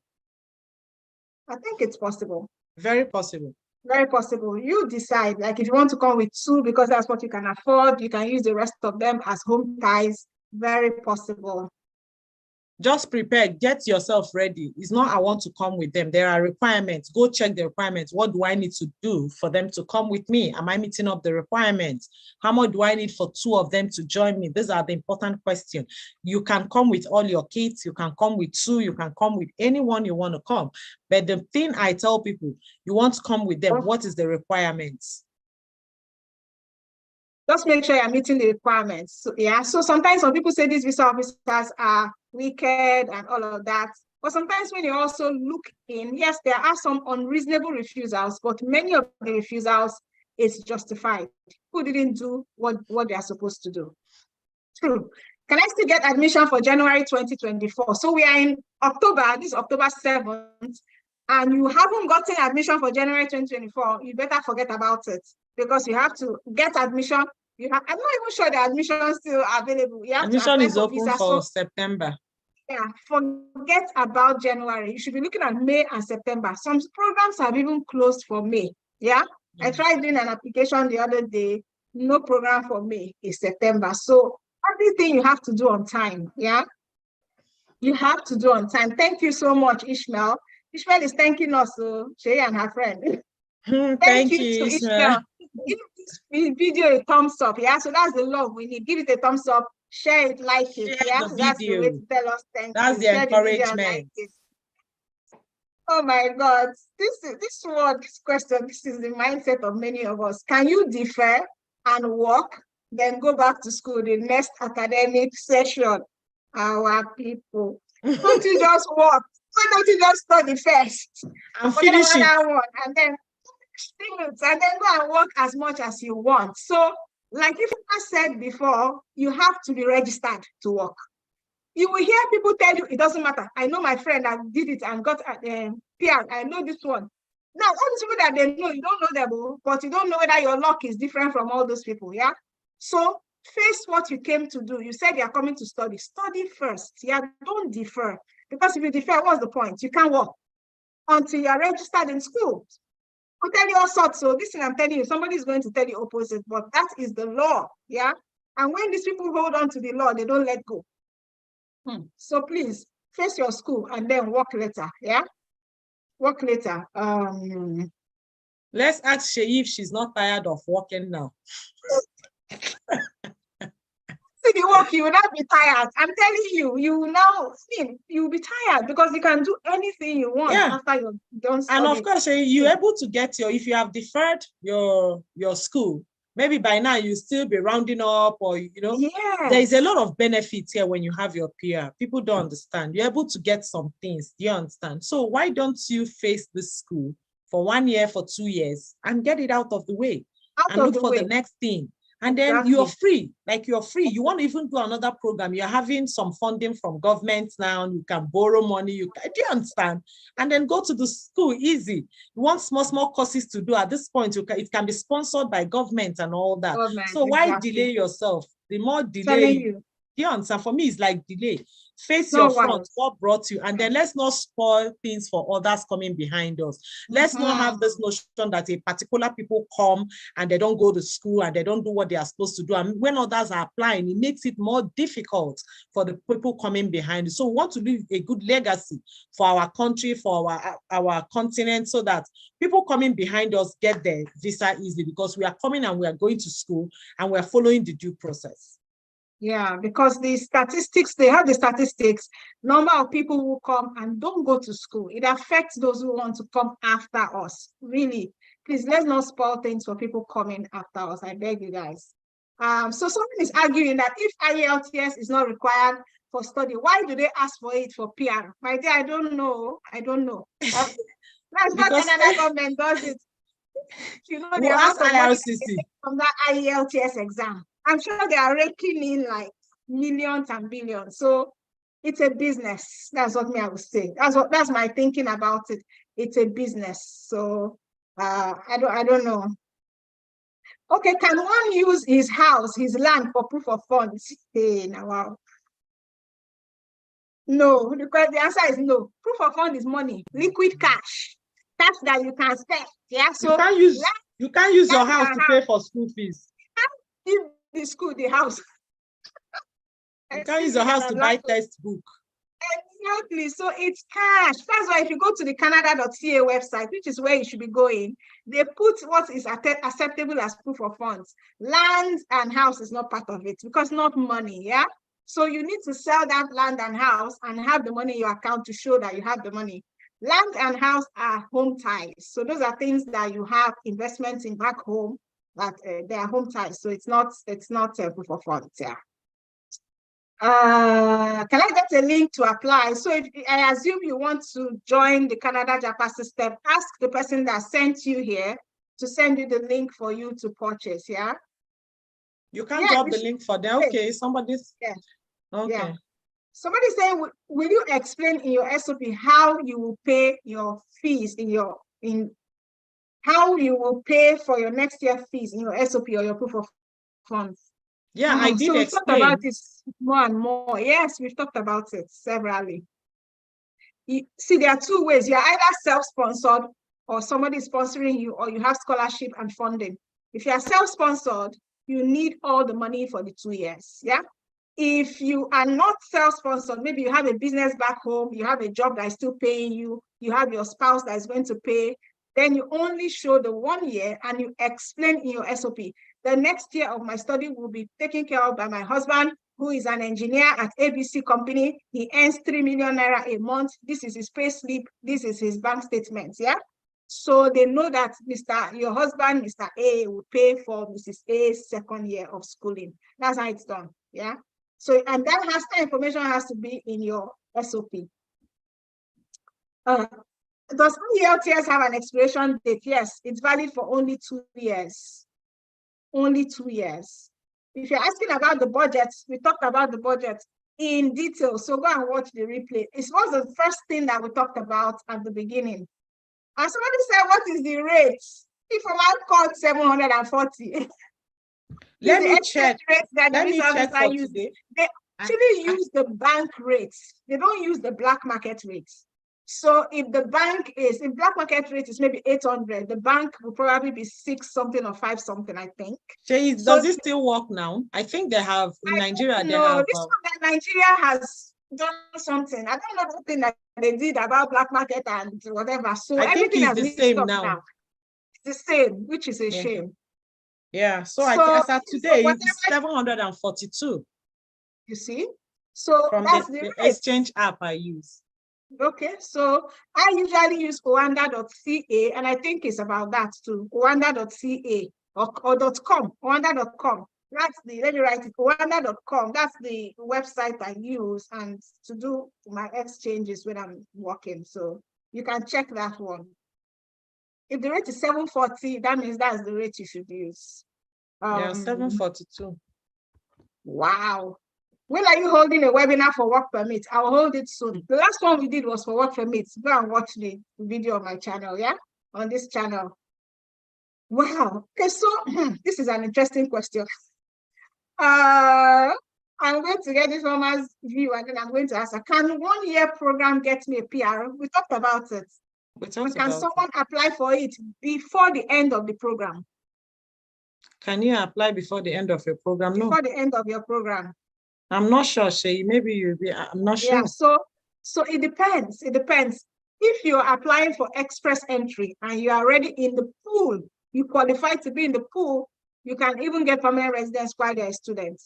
I think it's possible. Very possible. Very possible. You decide. Like if you want to come with 2 because that's what you can afford, you can use the rest of them as home ties. Very possible. Just prepare, get yourself ready. It's not I want to come with them. There are requirements. Go check the requirements. What do I need to do for them to come with me? Am I meeting up the requirements? How much do I need for 2 of them to join me? These are the important questions. You can come with all your kids. You can come with 2. You can come with anyone you want to come. But the thing I tell people, you want to come with them. What is the requirements? Just make sure you're meeting the requirements. So, yeah. So sometimes some people say these visa officers are wicked and all of that. But sometimes when you also look in, yes, there are some unreasonable refusals, but many of the refusals is justified. Who didn't do what they are supposed to do? True. Can I still get admission for January 2024? So we are in October, this is October 7th, and you haven't gotten admission for January 2024, you better forget about it because you have to get admission. I'm not even sure the admission is still available. Admission is open for September. Yeah, forget about January. You should be looking at May and September. Some programs have even closed for May. Yeah, I tried doing an application the other day. No program for May is September. So everything you have to do on time. Yeah, you have to do on time. Thank you so much, Ishmael. Ishmael is thanking us, Shay and her friend. Thank you, Ishmael. Give this video a thumbs up. Yeah, so that's the love we need. Give it a thumbs up. Share it, like it. Yeah, the that's the way to tell us thank you. That's the encouragement. Oh my God. This question, this is the mindset of many of us. Can you defer and work, then go back to school the next academic session? Our people. Don't you just work? Why don't you just study first? And Forget finish about it. that one, and then things, and then go and work as much as you want. So, like if I said before, you have to be registered to work. You will hear people tell you it doesn't matter. I know my friend that did it and got PR. I know this one. Now, all these people that they know, you don't know them, but you don't know whether your luck is different from all those people. Yeah. So face what you came to do. You said you're coming to study. Study first. Yeah. Don't defer. Because if you defer, what's the point? You can't work until you're registered in school. I'll tell you all sorts. So this thing I'm telling you, somebody is going to tell you opposite, but that is the law. Yeah. And when these people hold on to the law, they don't let go. So please face your school and then work later. Yeah. Work later. Let's ask Shay if she's not tired of working now. See the work, you will not be tired. I'm telling you, you will now you'll be tired because you can do anything you want after you're done studying. And of course, you're able to get if you have deferred your school, maybe by now you still be rounding up, or there is a lot of benefits here when you have your PR. People don't understand. You're able to get some things. Do you understand? So why don't you face this school for 1 year, for 2 years, and get it out of the way and look for the next thing? And then you're free, you're free. You want to even do another program. You're having some funding from government now. You can borrow money. Do you understand? And then go to the school easy. You want small courses to do at this point. It can be sponsored by government and all that. So why delay yourself? The more delay, you understand? For me, it's like delay. Face your front, what brought you, and then let's not spoil things for others coming behind us. Let's not have this notion that a particular people come and they don't go to school and they don't do what they are supposed to do. And when others are applying, it makes it more difficult for the people coming behind. So we want to leave a good legacy for our country, for our continent, so that people coming behind us get their visa easily, because we are coming and we are going to school and we're following the due process. Yeah, because the statistics, they have the statistics, number of people who come and don't go to school. It affects those who want to come after us. Really, please, let's not spoil things for people coming after us. I beg you guys. So someone is arguing that if IELTS is not required for study, why do they ask for it for PR? My dear, I don't know. That's what Canada government does it. You know, they ask from that IELTS exam. I'm sure they are raking in like millions and billions. So it's a business. That's what I would say. That's my thinking about it. It's a business. So I don't know. Okay, can one use his house, his land for proof of funds? Hey, now wow. No, because the answer is no. Proof of fund is money, liquid cash that you can spend. Yeah, so you can't use your house to pay for school fees. Give the school the house. You can't use your house to buy textbook. Exactly. So it's cash. That's why if you go to the Canada.ca website, which is where you should be going, they put what is acceptable as proof of funds. Land and house is not part of it because not money. Yeah. So you need to sell that land and house and have the money in your account to show that you have the money. Land and house are home ties. So those are things that you have investments in back home, that they are home ties. So it's not a proof of funds. Yeah. Can I get a link to apply? So if I assume you want to join the Canada Japa system, ask the person that sent you here to send you the link for you to purchase. Yeah. You can't drop the link for them. Okay, somebody's. Yeah. Okay. Yeah. Somebody's saying, will you explain in your SOP how you will pay your fees how you will pay for your next year fees in your SOP or your proof of funds? Yeah, I did so we've explain. talked about this more and more. Yes, we've talked about it severally. See, there are two ways. You're either self-sponsored or somebody is sponsoring you, or you have scholarship and funding. If you are self-sponsored, you need all the money for the 2 years. Yeah. If you are not self-sponsored, maybe you have a business back home, you have a job that is still paying you, you have your spouse that is going to pay, then you only show the 1 year and you explain in your SOP. The next year of my study will be taken care of by my husband, who is an engineer at ABC company. He earns 3 million naira a month. This is his pay slip. This is his bank statement. Yeah. So they know that your husband, Mr. A, will pay for Mrs. A's second year of schooling. That's how it's done. Yeah. So, and that information has to be in your SOP. Does ELTS have an expiration date? Yes, it's valid for only 2 years. Only 2 years. If you're asking about the budget, we talked about the budget in detail. So go and watch the replay. It was the first thing that we talked about at the beginning. And somebody said, what is the rate? If a man called 740, let me check. Let me check for use. Today. They actually use the bank rates. They don't use the black market rates. So if the bank is, if black market rate is maybe 800, the bank will probably be 6 something or 5 something, I think. Does it still work now? I think they have in Nigeria. No, this one that Nigeria has done something. I don't know the thing that they did about black market and whatever. So I think everything it's the same now. It's the same, which is a shame. Yeah. So as of today, it's 742. You see? So from that's the exchange app I use. Okay, so I usually use oanda.ca, and I think it's about that too. Oanda.ca or .com. Oanda.com. That's the, let me write it, oanda.com. That's the website I use and to do my exchanges when I'm working. So you can check that one. If the rate is 740, that means that's the rate you should use. Yeah, 742. Wow. When are you holding a webinar for work permit? I'll hold it soon. The last one we did was for work permits. Go and watch the video on my channel, yeah? On this channel. Wow. Okay, so this is an interesting question. I'm going to get this woman's view and then I'm going to ask her, can 1 year program get me a PR? We talked about it. Can someone apply for it before the end of the program? Can you apply before the end of your program? No. Before the end of your program. I'm not sure, Shay. Maybe you'll be, I'm not sure. Yeah, so it depends. It depends. If you're applying for express entry and you are already in the pool, you qualify to be in the pool, you can even get permanent residence while you're a student.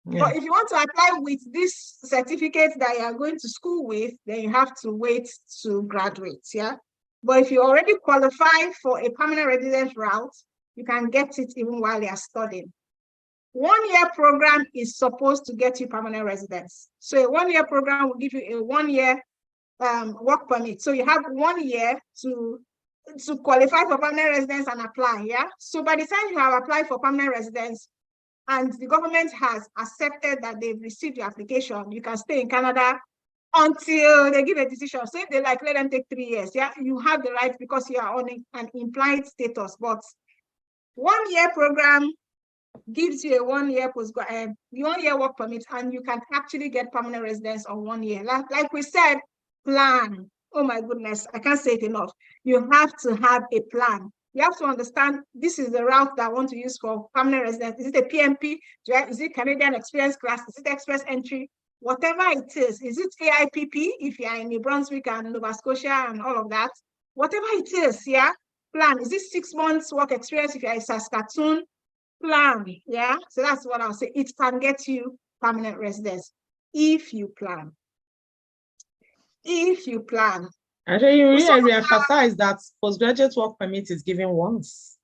Yeah. But if you want to apply with this certificate that you are going to school with, then you have to wait to graduate, yeah? But if you already qualify for a permanent residence route, you can get it even while you're studying. 1 year program is supposed to get you permanent residence. So a 1 year program will give you a 1 year work permit. So you have 1 year to qualify for permanent residence and apply, yeah? So by the time you have applied for permanent residence and the government has accepted that they've received your application, you can stay in Canada until they give a decision. So if they like, let them take 3 years, yeah? You have the right because you are on an implied status, but 1 year program gives you a 1 year 1 year work permit, and you can actually get permanent residence on 1 year. Like we said, plan. Oh my goodness, I can't say it enough. You have to have a plan. You have to understand this is the route that I want to use for permanent residence. Is it a PMP? Is it Canadian Experience Class? Is it Express Entry? Whatever it is it AIPP if you are in New Brunswick and Nova Scotia and all of that? Whatever it is, yeah, plan. Is it 6 months work experience if you're in Saskatoon? Plan, yeah? So that's what I'll say. It can get you permanent residence if you plan. If you plan. Actually, you really re-emphasize that postgraduate work permit is given once.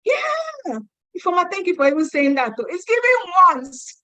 Yeah. Ifoma, thank you for even saying that. Though. It's given once.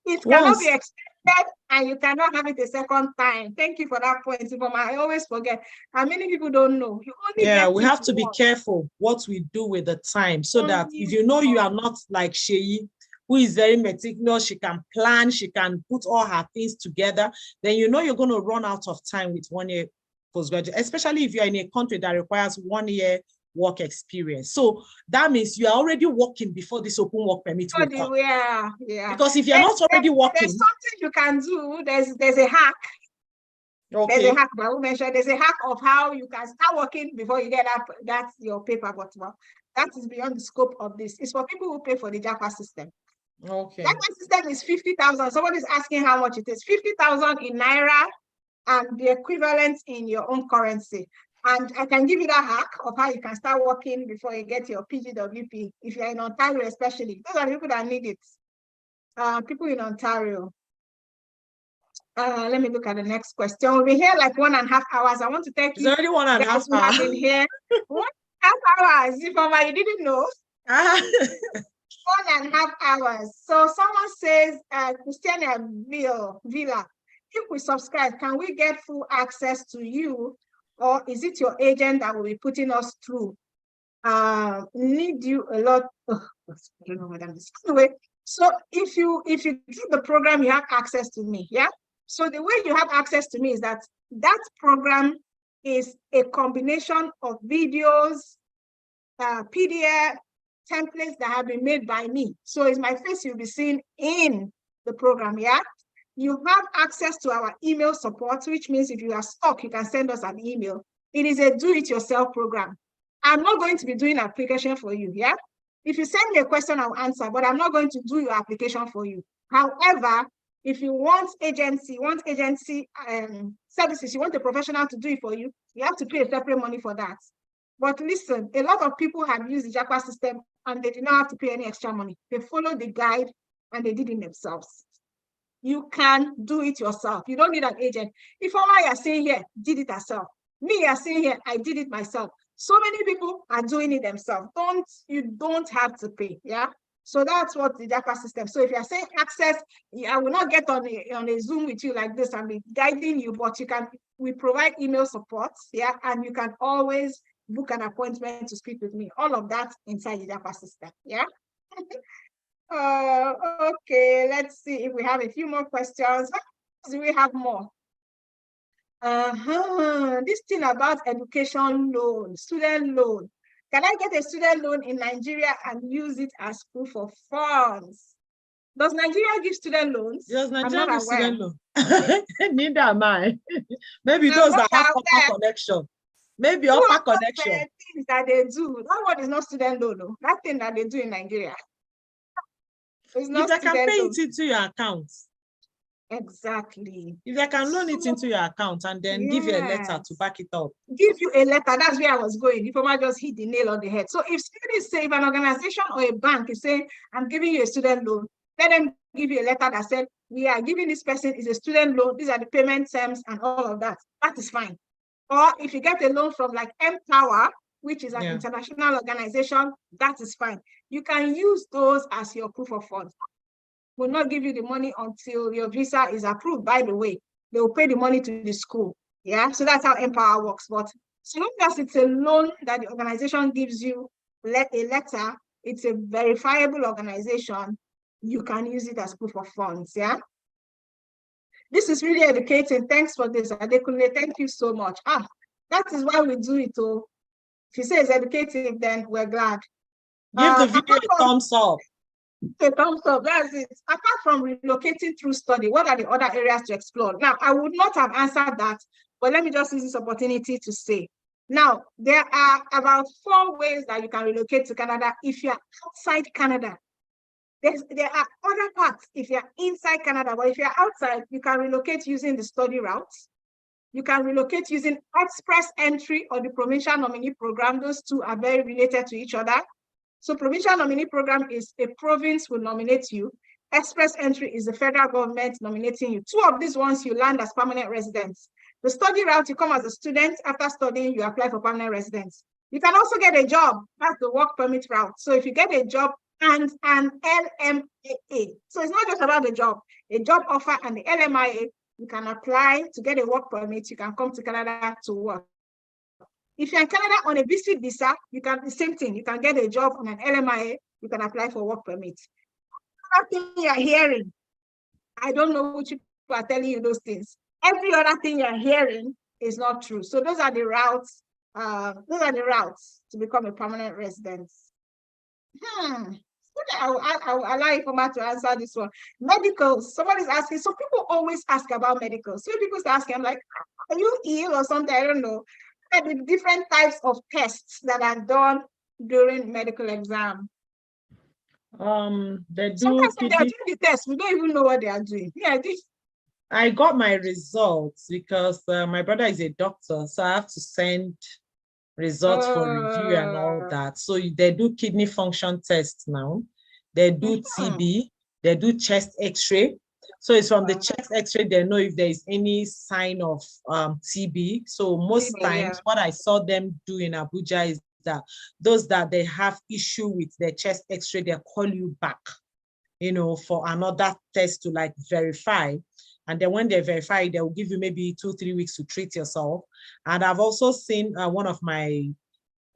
It cannot be extended and you cannot have it a second time. Thank you for that point, Ifoma. I always forget. And many people don't know. You only we have to be careful what we do with the time so that if you know you are not like Sheyi, who is very meticulous, she can plan, she can put all her things together, then you know you're going to run out of time with 1 year postgraduate, especially if you're in a country that requires 1 year work experience. So that means you are already working before this open work permit will come. Yeah. Because if you're not already working, there's something you can do. There's a hack. Okay. There's a hack, but I will mention there's a hack of how you can start working before you get up. That's your paper, but that is beyond the scope of this. It's for people who pay for the Japa system. Okay. Japa system is 50,000. Someone is asking how much it is. 50,000 in Naira and the equivalent in your own currency. And I can give you that hack of how you can start working before you get your PGWP. If you're in Ontario, especially, those are the people that need it. People in Ontario. Let me look at the next question. We'll be here like 1.5 hours. I want to thank It's you already 1.5 guys who have hours. been here. 1.5 hours. If you didn't know. 1.5 hours. So someone says, Christiana Villa, if we subscribe, can we get full access to you, or is it your agent that will be putting us through? Need you a lot. Oh, I don't know what I'm saying. Anyway, so if you do the program, you have access to me. Yeah. So the way you have access to me is that program is a combination of videos, PDF, templates that have been made by me. So it's my face you'll be seeing in the program. Yeah. You have access to our email support, which means if you are stuck, you can send us an email. It is a do-it-yourself program. I'm not going to be doing application for you. Yeah. If you send me a question, I'll answer, but I'm not going to do your application for you. However, if you want agency services, you want a professional to do it for you, you have to pay a separate money for that. But listen, a lot of people have used the Japa system and they did not have to pay any extra money. They followed the guide and they did it themselves. You can do it yourself. You don't need an agent. If all you're saying here did it herself, me you're saying here, I did it myself. So many people are doing it themselves. You don't have to pay. Yeah. So that's what the Japa system. So if you're saying access, I will not get on a Zoom with you like this and be guiding you, but we provide email support. Yeah. And you can always book an appointment to speak with me. All of that inside the Japa system. Yeah. Okay, let's see if we have a few more questions. Do we have more? This thing about education loan, student loan. Can I get a student loan in Nigeria and use it as proof of funds? Does Nigeria give student loans? Does Nigeria give student loan? Neither am I. Maybe I'm those that have aware. upper connection. Maybe upper connection. Things that they do. That one is not student loan. No. That thing that they do in Nigeria. It's not if they can pay loan. it into your account. Exactly. If they can loan it into your account and then give you a letter to back it up. Give you a letter. That's where I was going. If I just hit the nail on the head. So if students say, if an organization or a bank is saying, I'm giving you a student loan, let them give you a letter that said, we are giving this person is a student loan. These are the payment terms and all of that. That is fine. Or if you get a loan from like Empower, which is an international organization, that is fine. You can use those as your proof of funds. Will not give you the money until your visa is approved. By the way, they will pay the money to the school. Yeah, so that's how Empower works. But so long as it's a loan that the organization gives you a letter, it's a verifiable organization, you can use it as proof of funds. Yeah. This is really educating. Thanks for this, Adekunle. Thank you so much. That is why we do it. Oh, if you say it's educative, then we're glad. Give the video a thumbs up. A thumbs up. That's it. Apart from relocating through study, what are the other areas to explore? Now, I would not have answered that, but let me just use this opportunity to say. Now, there are about 4 ways that you can relocate to Canada if you're outside Canada. There are other parts if you're inside Canada, but if you're outside, you can relocate using the study routes. You can relocate using express entry or the provincial nominee program. Those two are very related to each other. So provincial nominee program is a province will nominate you. Express entry is the federal government nominating you. 2 of these ones you land as permanent residents. The study route, you come as a student. After studying, you apply for permanent residence. You can also get a job. That's the work permit route. So if you get a job and an LMIA, so it's not just about the job, a job offer and the LMIA, you can apply to get a work permit. You can come to Canada to work. If you're in Canada on a visit visa, you can the same thing. You can get a job on an LMIA. You can apply for work permit. Other thing you're hearing, I don't know which people are telling you those things. Every other thing you're hearing is not true. So those are the routes. Those are the routes to become a permanent resident. I'll allow Ifoma to answer this one. Medicals. Somebody's asking. So people always ask about medicals. So people ask, I'm like, are you ill or something? I don't know. And the different types of tests that are done during medical exam. They do. Sometimes when they are doing the test, we don't even know what they are doing. Yeah, I got my results because my brother is a doctor, so I have to send results for review and all that. So they do kidney function tests now. They do TB. They do chest X-ray. So it's from the chest X-ray they know if there is any sign of TB. So most times, what I saw them do in Abuja is that those that they have issue with their chest X-ray, they call you back, for another test to like verify. And then when they verify, they will give you maybe 2-3 weeks to treat yourself. And I've also seen one of my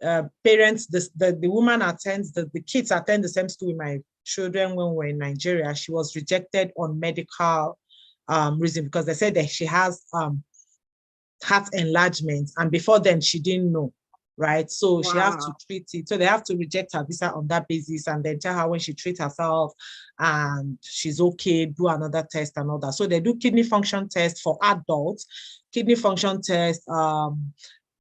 parents, the woman attends, the kids attend the same school with my children when we're in Nigeria. She was rejected on medical reason because they said that she has heart enlargement. And before then, she didn't know. Right. So she has to treat it. So they have to reject her visa on that basis and then tell her when she treats herself and she's okay, do another test and all that. So they do kidney function test for adults, kidney function test,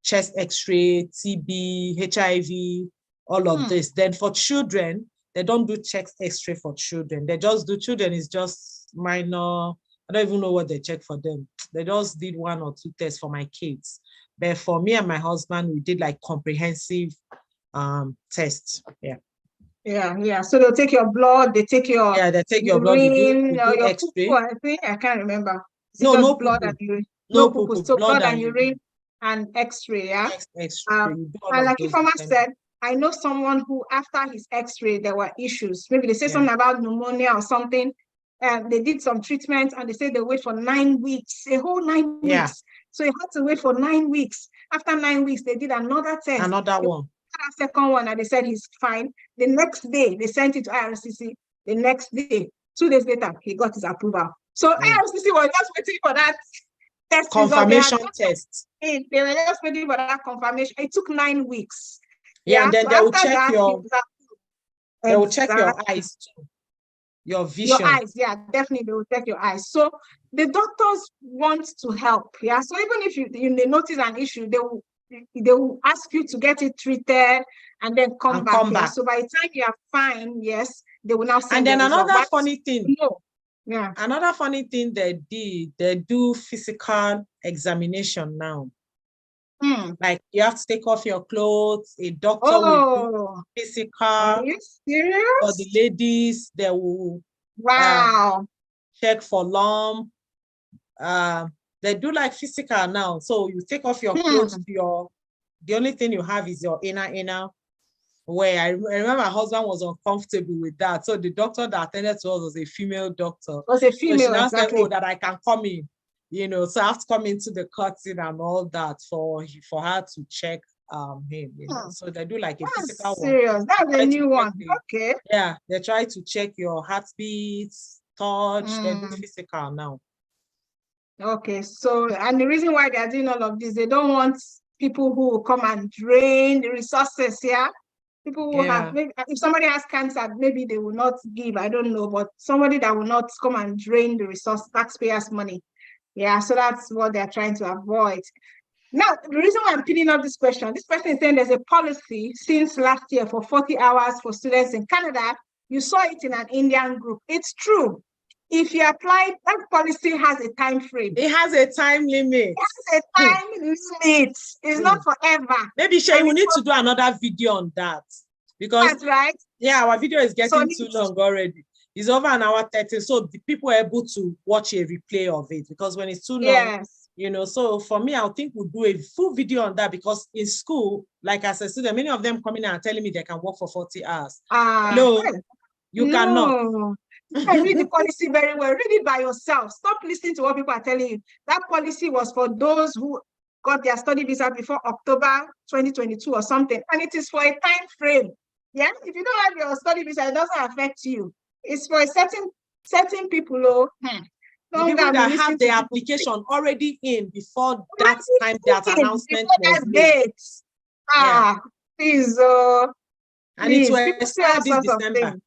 chest X-ray, TB, HIV, all of this. Then for children, they don't do chest X-ray for children. They just do children is just minor. I don't even know what they check for them. They just did 1 or 2 tests for my kids. But for me and my husband, we did like comprehensive tests. Yeah. So they'll take your blood, they take your they take your blood, we do your X-ray. poo, I think I can't remember. No blood poo-poo. and urine. No poo-poo. poo-poo. So blood and urine and X-ray, yeah. X-ray. And like Ifeoma said, I know someone who after his X-ray there were issues. Maybe they say something about pneumonia or something. And they did some treatment and they said they wait for 9 weeks, a whole 9 weeks. So he had to wait for 9 weeks. After 9 weeks, they did another test. Another one. A second one, and they said he's fine. The next day, they sent it to IRCC. The next day, 2 days later, he got his approval. So IRCC was just waiting for that test confirmation test. They were just waiting for that confirmation. It took 9 weeks. And then so they will check they will check your eyes too. Your vision. Your eyes, definitely they will check your eyes. So the doctors want to help. So even if they notice an issue, they will ask you to get it treated and then come back. So by the time you are fine, they will now send. And then another funny thing. Another funny thing they do physical examination now. Like you have to take off your clothes, a doctor will do physical. Are you serious? For the ladies, they will check for lump. They do like physical now. So you take off your clothes, the only thing you have is your inner where I remember my husband was uncomfortable with that. So the doctor that attended to us was a female doctor. Was a female, so she now said, that I can come in. So I have to come into the curtain and all that for her to check him. So they do like a physical serious. one. That's a new one. Okay. Yeah, they try to check your heartbeats, touch. They do physical now. Okay, so and the reason why they are doing all of this, they don't want people who will come and drain the resources. People who have, maybe, if somebody has cancer, maybe they will not give. I don't know, but somebody that will not come and drain the resource, taxpayers' money. So that's what they're trying to avoid. Now, the reason why I'm pinning up this person is saying there's a policy since last year for 40 hours for students in Canada. You saw it in an Indian group. It's true. If you apply, that policy has a time frame. It has a time limit. It has a time limit. It's not forever. Maybe Shay, we need to do another video on that. Because that's right. Yeah, our video is getting too long already. It's over an hour 30. So the people are able to watch a replay of it because when it's too long, so for me, I think we'll do a full video on that because in school, like as a student, many of them coming and telling me they can work for 40 hours. Hello, you cannot. Read the policy very well. Read it by yourself. Stop listening to what people are telling you. That policy was for those who got their study visa before October 2022 or something. And it is for a time frame. If you don't have your study visa, it doesn't affect you. It's for a certain people. The people that have their application already in before that time that announcement was made. Please. And it will expire this December.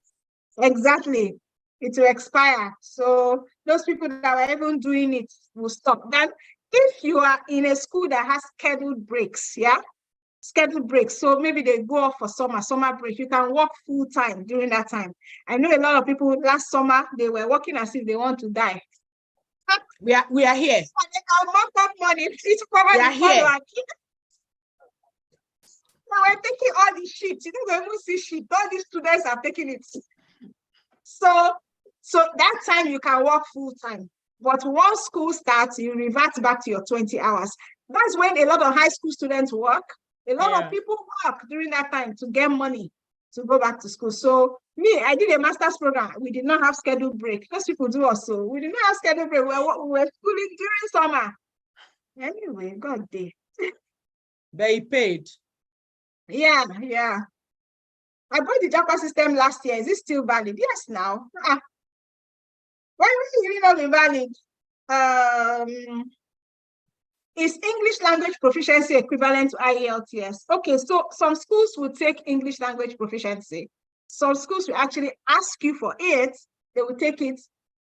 Exactly. It will expire. So those people that were even doing it will stop. Then if you are in a school that has scheduled breaks, scheduled breaks. So maybe they go off for summer break. You can work full time during that time. I know a lot of people last summer, they were working as if they want to die. We are here. So they can mop up money. We are here. Now we're taking all the shit. You don't even see shit. All these students are taking it. So So that time you can work full time. But once school starts, you revert back to your 20 hours. That's when a lot of high school students work. A lot of people work during that time to get money to go back to school. So me, I did a master's program. We did not have scheduled break. Those people do also. We did not have scheduled break. We were schooling during summer. Anyway, God did. They paid. Yeah. I bought the Japa system last year. Is it still valid? Yes, now. Why is it not valid? Is English language proficiency equivalent to IELTS? Okay, so some schools will take English language proficiency. Some schools will actually ask you for it. They will take it.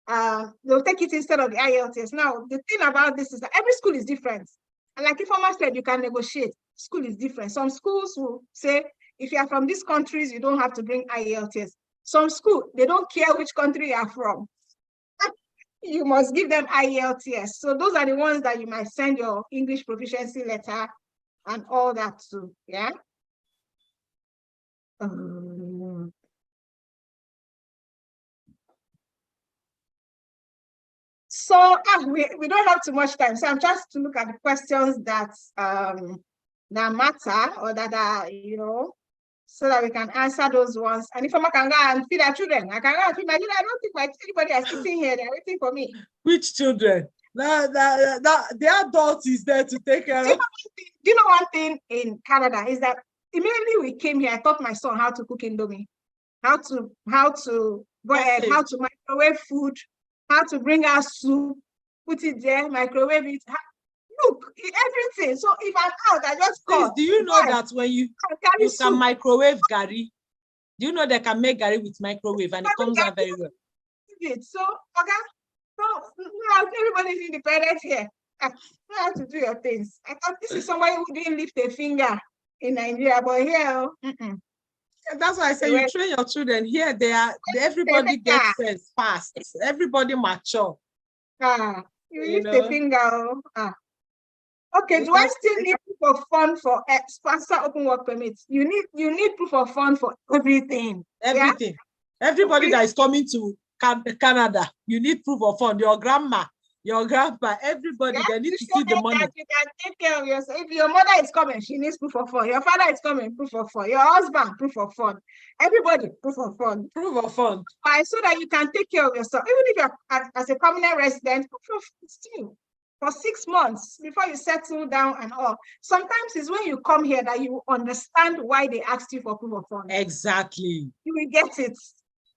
They'll take it instead of the IELTS. Now, the thing about this is that every school is different. And like Informa said, you can negotiate. School is different. Some schools will say, if you are from these countries, you don't have to bring IELTS. Some school, they don't care which country you are from. You must give them IELTS. So those are the ones that you might send your English proficiency letter and all that to, yeah? So we don't have too much time. So I'm just to look at the questions that that matter or that are, so that we can answer those ones. And if I can go and feed our children, I can go and feed my children. I don't think anybody is sitting here. They're waiting for me. Which children? The adult is there to take care of. Do you know one thing in Canada is that immediately we came here, I taught my son how to cook Indomie, how to go ahead, how to microwave food, how to bring out soup, put it there, microwave it. Look, everything. So if I'm out, I just call. Do you know that when you can microwave gari? Do you know they can make gari with microwave and it comes out very well? So, okay. So everybody's independent here. You have to do your things. I thought this is somebody who didn't lift a finger in Nigeria, but here, that's why I say you train your children here. Everybody gets sense fast. Everybody mature. You lift a finger. Okay, do I still need proof of fund for sponsor open work permits? You need proof of fund for everything. Everything. Yeah? Everybody that is coming to Canada, you need proof of fund. Your grandma, your grandpa, everybody, they need to see the money. You can take care of yourself. If your mother is coming, she needs proof of fund. Your father is coming, proof of fund. Your husband, proof of fund. Everybody, proof of fund. Proof of fund. So that you can take care of yourself. Even if you're as a permanent resident, proof of still. For 6 months before you settle down and all. Sometimes it's when you come here that you understand why they asked you for proof of funds. Exactly. You will get it.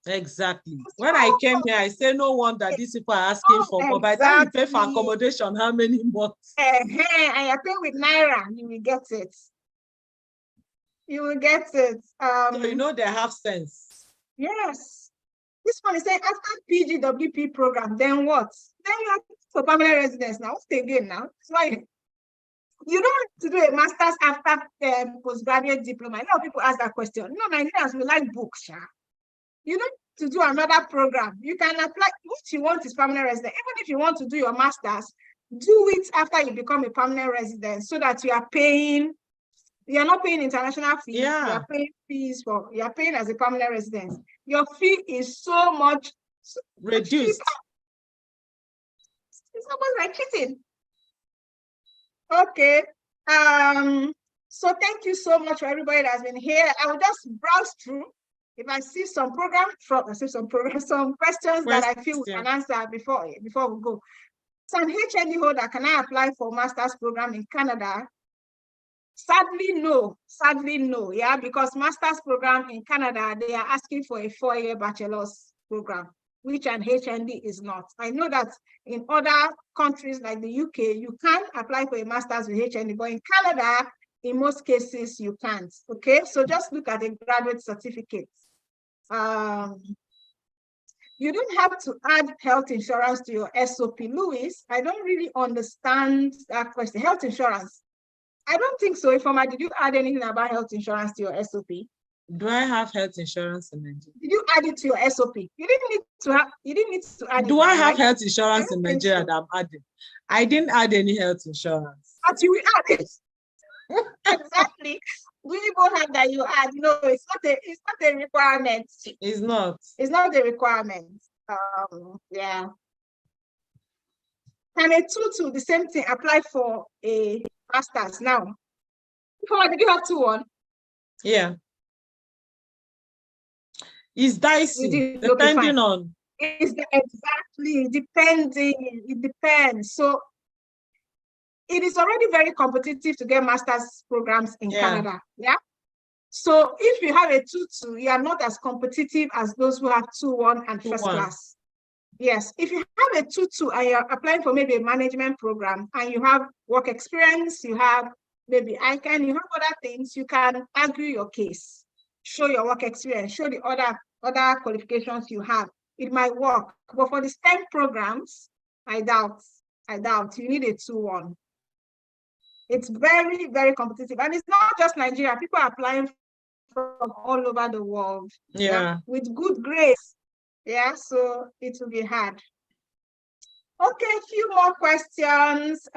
Exactly. When I came here, I say no wonder these people are asking for more. By the time you pay for accommodation, how many months? And you pay with Naira, you will get it. You will get it. So you know they have sense. Yes. This one is saying after PGWP program, then what? Then you have for permanent residence now. What's the again now? That's why you don't have to do a master's after postgraduate diploma. A lot of people ask that question. No, Nigerians we like books. You don't have to do another program. You can apply what you want is permanent resident. Even if you want to do your master's, do it after you become a permanent resident so that you are paying. You're not paying international fees. Yeah. You are paying fees you are paying as a permanent resident. Your fee is so much reduced. It's almost like cheating. Okay. So thank you so much for everybody that has been here. I will just browse through. If I see some some questions that I feel we can answer before we go. So an HND holder, can I apply for master's program in Canada? Sadly, no. Sadly, no. Yeah, because master's program in Canada, they are asking for a 4-year bachelor's program, which an HND is not. I know that in other countries like the UK, you can apply for a master's with HND, but in Canada, in most cases, you can't. Okay, so just look at a graduate certificate. You don't have to add health insurance to your SOP. Louis, I don't really understand that question. Health insurance. I don't think so. Ifeoma, did you add anything about health insurance to your SOP? Do I have health insurance in Nigeria? Did you add it to your SOP? You didn't need to have. You didn't need to add it. Do I have health insurance in Nigeria that I'm adding? I didn't add any health insurance. But you will add it. Exactly. We both have that you add. No, it's not a requirement. It's not. It's not a requirement. Yeah. Can a 2-2, the same thing, apply for a master's now? Before, did you have 2-1? Yeah. It's dicey, Okay, depending fine. on. It's exactly depending. It depends. So it is already very competitive to get master's programs in Canada. Yeah. So if you have a 2-2, you are not as competitive as those who have 2-1 and first class. Yes. If you have a 2-2 and you're applying for maybe a management program and you have work experience, you have maybe ICANN, you have other things, you can argue your case, show your work experience, show the other qualifications you have. It might work. But for the STEM programs, I doubt. You need a 2-1. It's very, very competitive. And it's not just Nigeria. People are applying from all over the world. Yeah. With good grades. Yeah, so it will be hard. Okay, a few more questions.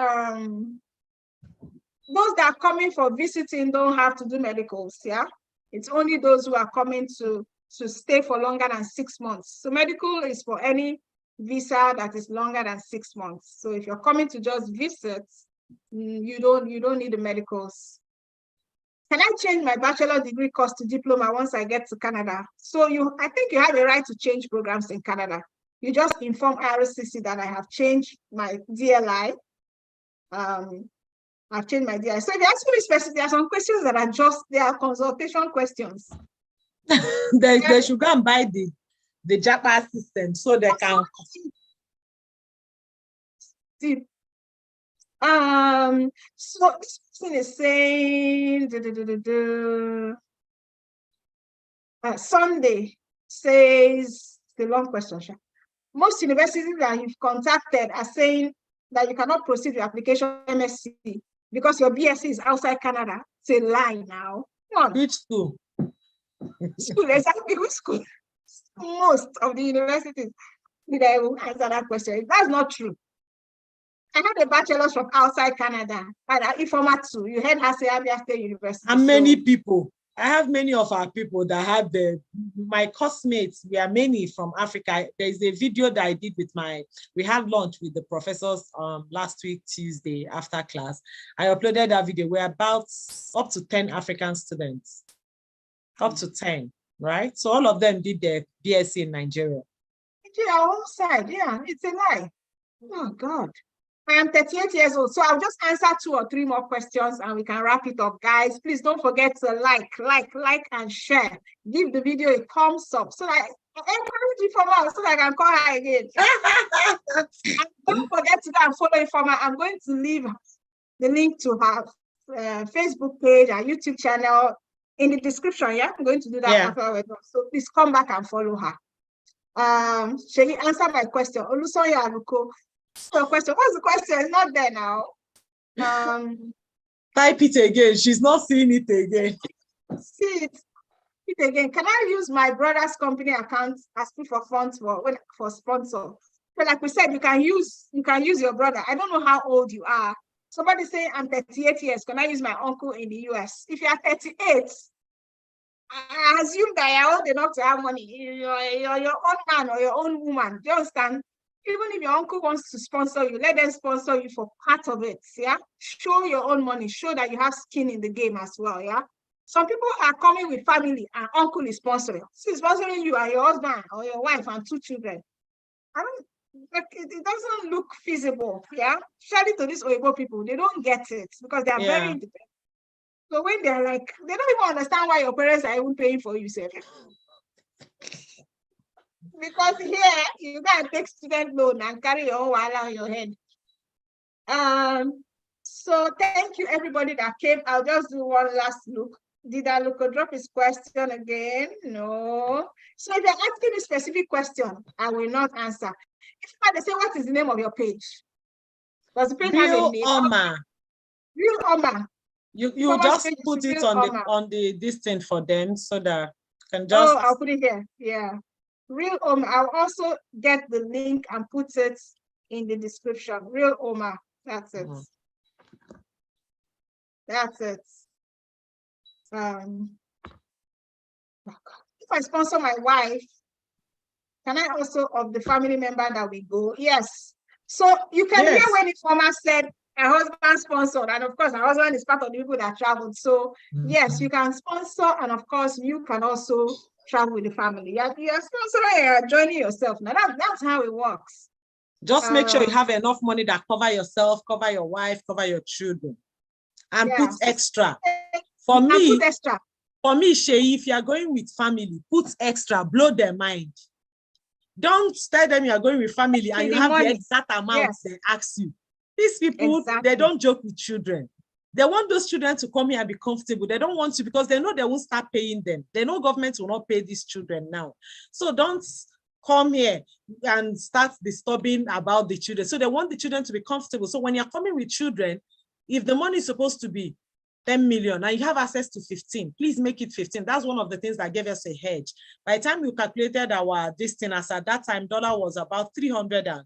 Those that are coming for visiting don't have to do medicals, yeah? It's only those who are coming to stay for longer than 6 months. So medical is for any visa that is longer than 6 months. So if you're coming to just visit, you don't need the medicals. Can I change my bachelor degree course to diploma once I get to Canada? So I think you have a right to change programs in Canada. You just inform RCC that I have changed my DLI. I've changed my DLI. So if you ask me specific, there are some questions that are they are consultation questions. They should go and buy the Japa system so they can. So this person is saying Sunday says the long question. Most universities that you've contacted are saying that you cannot proceed with application MSc because your BSc is outside Canada. It's a lie now. Come on. Which school? School, exactly which school? Most of the universities did I answer that question. That's not true. I had a bachelor's from outside Canada. And Informa too. You heard her say Abia State University. And many people. I have many of our people that have my classmates. We are many from Africa. There's a video that I did with we had lunch with the professors last week, Tuesday, after class. I uploaded that video. We're about up to 10 African students. Up to 10, right? So all of them did their BSc in Nigeria. Yeah, outside. Yeah, it's a lie. Oh, God. I am 38 years old, so I'll just answer 2 or 3 more questions and we can wrap it up. Guys, please don't forget to like, and share. Give the video a thumbs up so that I encourage you for more so that I can call her again. And don't forget to go and follow Informa. I'm going to leave the link to her Facebook page, her YouTube channel in the description. Yeah, I'm going to do that afterwards. So please come back and follow her. Shall answer my question? Olusoya Aluko. So question, what's the question? It's not there now. Type it again. She's not seeing it again. See it again. Can I use my brother's company account as proof of funds for sponsor? So like we said, you can use your brother. I don't know how old you are. Somebody say I'm 38 years. Can I use my uncle in the US? If you are 38, I assume that you're old enough to have money. You're your own man or your own woman. Do you understand? Even if your uncle wants to sponsor you, let them sponsor you for part of it, yeah? Show your own money. Show that you have skin in the game as well, yeah? Some people are coming with family and uncle is sponsoring. So he's sponsoring you and your husband or your wife and 2 children. It doesn't look feasible, yeah? Especially to these Oyibo people, they don't get it because they are very independent. So when they're like, they don't even understand why your parents are even paying for you, sir. Because here you gotta take student loan and carry your own wallet on your head. So thank you everybody that came. I'll just do one last look. Did Aluko drop his question again? No. So if you're asking a specific question, I will not answer. If they say, what is the name of your page? Does the page have a name? Oma. Real Oma. You just put it on the this thing for them so that can just. Oh, I'll put it here. Yeah. Real Oma. I'll also get the link and put it in the description. Real Oma. That's it. That's it. Oh God. If I sponsor my wife, Can I also, of the family member that we go? Yes. So you can Yes. hear when the former said her husband sponsored, and of course, her husband is part of the people that traveled. So yes, you can sponsor, and of course, you can also travel with the family. You're sponsoring, you're joining yourself. Now that's how it works. Just make sure you have enough money that cover yourself, cover your wife, cover your children, and put extra. For me, put extra. For me, Shay, if you are going with family, put extra, blow their mind. Don't tell them you are going with family and you have the exact amount they ask you. These people, they don't joke with children. They want those children to come here and be comfortable. They don't want to, because they know they won't start paying them. They know government will not pay these children now. So don't come here and start disturbing about the children. So they want the children to be comfortable. So when you're coming with children, if the money is supposed to be 10 million and you have access to 15, please make it 15. That's one of the things that gave us a hedge. By the time we calculated our distance, at that time, dollar was about 300. And,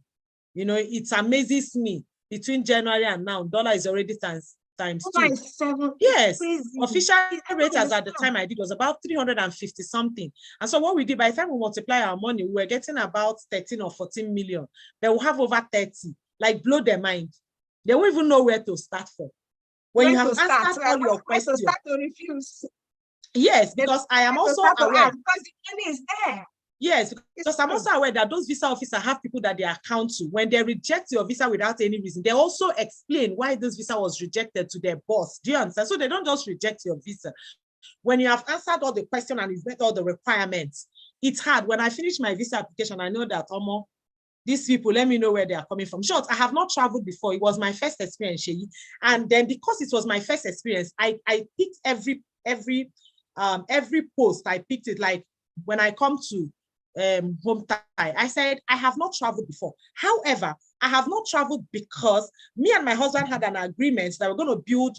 it amazes me, between January and now, dollar is already times two. Yes, official rate as at the time I did was about 350 something. And so what we did, by the time we multiply our money, we were getting about 13 or 14 million. But we'll have over 30, like blow their mind. They won't even know where to start from. When you have answered all your questions, start to refuse. Yes, because I am also aware. Because the money is there. Yes, because I'm also aware that those visa officers have people that they account to. When they reject your visa without any reason, they also explain why this visa was rejected to their boss. Do you understand? So they don't just reject your visa. When you have answered all the questions and you've met all the requirements, it's hard. When I finish my visa application, I know that these people, let me know where they are coming from. Short, I have not traveled before. It was my first experience, Sheyi. And then because it was my first experience, I picked every post. I picked it, like when I come to home Thai, I said, I have not traveled before. However, I have not traveled because me and my husband had an agreement that we're going to build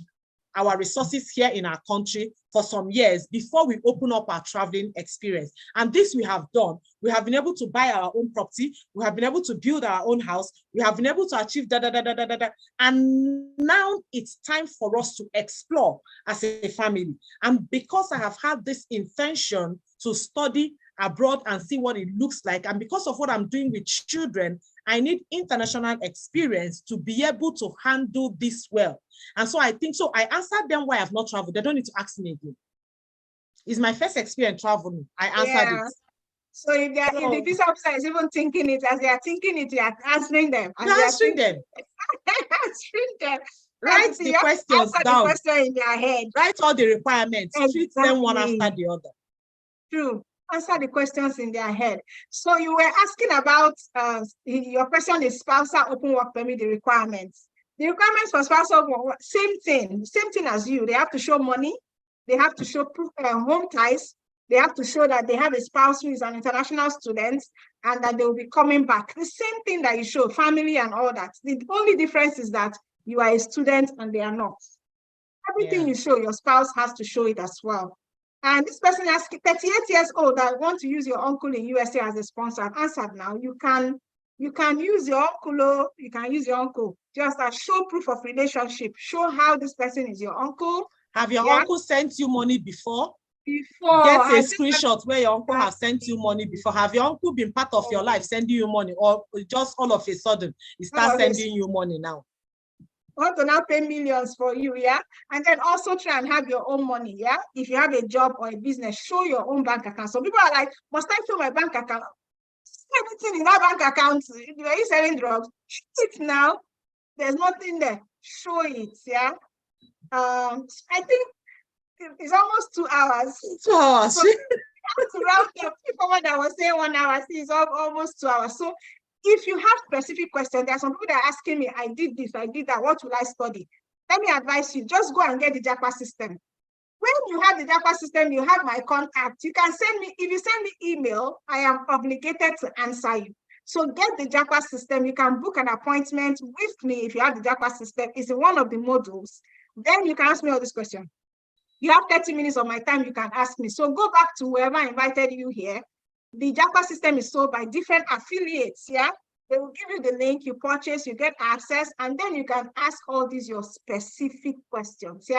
our resources here in our country for some years before we open up our traveling experience. And this we have done. We have been able to buy our own property. We have been able to build our own house. We have been able to achieve And now it's time for us to explore as a family. And because I have had this intention to study abroad and see what it looks like, and because of what I'm doing with children, I need international experience to be able to handle this well. And so I think, so I answered them why I've not traveled. They don't need to ask me again. It's my first experience traveling. I answered it. So if the visa officer is even thinking it, as they are thinking it, you are answering them. You're answering them. Answering them. Write the questions down. The question in their head. Write all the requirements. Treat them one after the other. True. Answer the questions in their head. So you were asking about, your question is spousal open work permit, the requirements. The requirements for spousal work, same thing as you. They have to show money. They have to show proof, home ties. They have to show that they have a spouse who is an international student and that they will be coming back. The same thing that you show, family and all that. The only difference is that you are a student and they are not. Everything you show, your spouse has to show it as well. And this person is 38 years old that want to use your uncle in USA as a sponsor. I've answered now. You can use your uncle. You can use your uncle. Just show proof of relationship. Show how this person is your uncle. Have your uncle sent you money before? Get a screenshot where your uncle has sent you money before. Have your uncle been part of your life sending you money, or just all of a sudden he starts sending you money now? Want to now pay millions for you, and then also try and have your own money, if you have a job or a business, show your own bank account. So people are like, must I show my bank account? Everything in that bank account. Are you selling drugs? Show it now. There's nothing there. Show it. I think it's almost 2 hours. 2 hours. So to round up, people that was saying 1 hour, see, it's almost 2 hours. So if you have specific questions, there are some people that are asking me, I did this, I did that, what will I study? Let me advise you, just go and get the Japa system. When you have the Japa system, you have my contact. You can send me, if you send me email, I am obligated to answer you. So get the Japa system. You can book an appointment with me if you have the Japa system. It's in one of the modules. Then you can ask me all these questions. You have 30 minutes of my time, you can ask me. So go back to whoever invited you here. The Japa system is sold by different affiliates, They will give you the link, you purchase, you get access, and then you can ask all these your specific questions,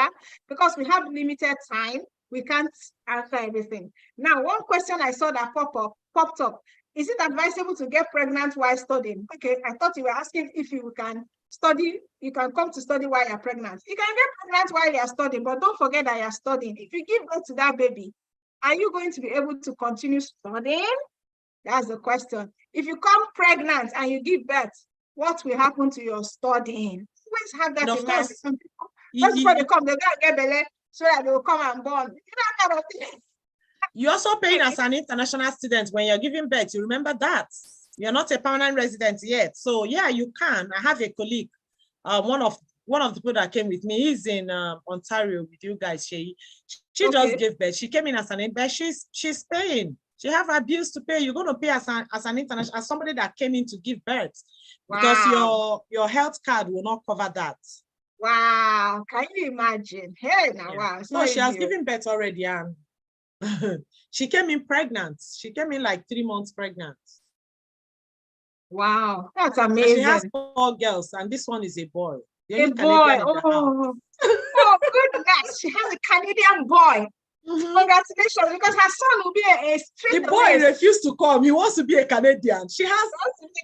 Because we have limited time, we can't answer everything. Now, one question I saw that popped up, Is it advisable to get pregnant while studying? Okay, I thought you were asking if you can study, you can come to study while you're pregnant. You can get pregnant while you're studying, but don't forget that you're studying. If you give birth to that baby, are you going to be able to continue studying? That's the question. If you come pregnant and you give birth, what will happen to your studying? Always have that in mind. Some people, just before they come, they gotta get belly so that they will come and born. You know, kind of thing. You're also paying as an international student when you're giving birth. You remember that. You're not a permanent resident yet. So yeah, you can. I have a colleague, one of the people that came with me. He's in Ontario with you guys. She just gave birth. She came in as an intern. She's paying. She have her bills to pay. You're going to pay as an international, as somebody that came in to give birth, because your health card will not cover that. Wow, can you imagine? Hey, now, wow. So she has given birth already, and she came in pregnant. She came in like 3 months pregnant. Wow, that's amazing. And she has 4 girls, and this one is a boy. A boy. Oh goodness, she has a Canadian boy. Congratulations, because her son will be a straight. The boy refused to come. He wants to be a Canadian. She has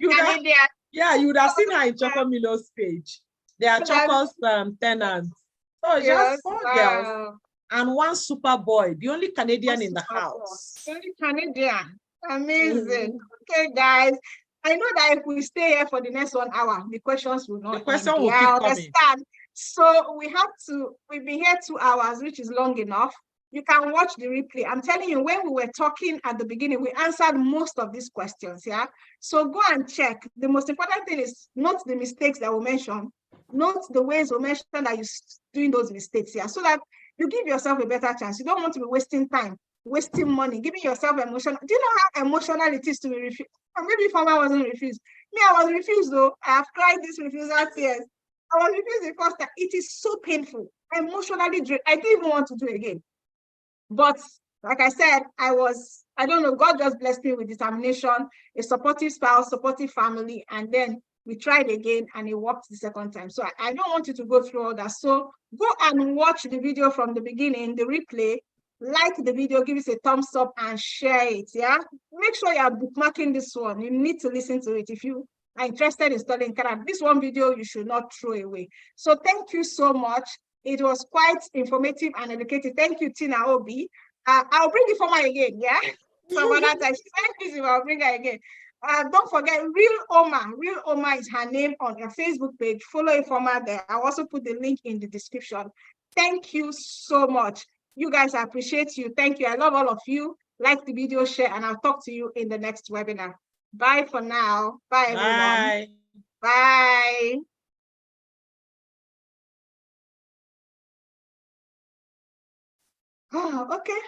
Canadian. You would have seen her in Choco Milo's page. They are Choco's tenants. So she has 4 girls and 1 super boy, the only Canadian in the house. Only Canadian. Amazing. Okay, guys. I know that if we stay here for the next 1 hour, the questions will not. The question will keep coming. So we've been here 2 hours, which is long enough. You can watch the replay. I'm telling you, when we were talking at the beginning, we answered most of these questions, yeah? So go and check. The most important thing is not the mistakes that we mentioned, not the ways we mentioned that you're doing those mistakes, yeah? So that you give yourself a better chance. You don't want to be wasting time, wasting money, giving yourself emotion. Do you know how emotional it is to be refused? Or maybe Fama wasn't refused. Me, I was refused though. I have cried this refusal tears. I was refused the first time. It is so painful, emotionally drained. I didn't even want to do it again. But like I said, I don't know, God just blessed me with determination, a supportive spouse, supportive family, and then we tried again and it worked the second time. So I don't want you to go through all that. So go and watch the video from the beginning, the replay, like the video, give us a thumbs up and share it, yeah? Make sure you are bookmarking this one. You need to listen to it. If you are interested in studying Canada, this one video you should not throw away. So thank you so much. It was quite informative and educative. Thank you, Tina Obi. I'll bring Ifoma again, yeah? Some other time. She's very busy, but I'll bring her again. Don't forget, Real Oma is her name on her Facebook page. Follow Ifoma there. I'll also put the link in the description. Thank you so much. You guys, I appreciate you. Thank you. I love all of you. Like the video, share, and I'll talk to you in the next webinar. Bye for now. Bye, everyone. Bye. Oh, okay.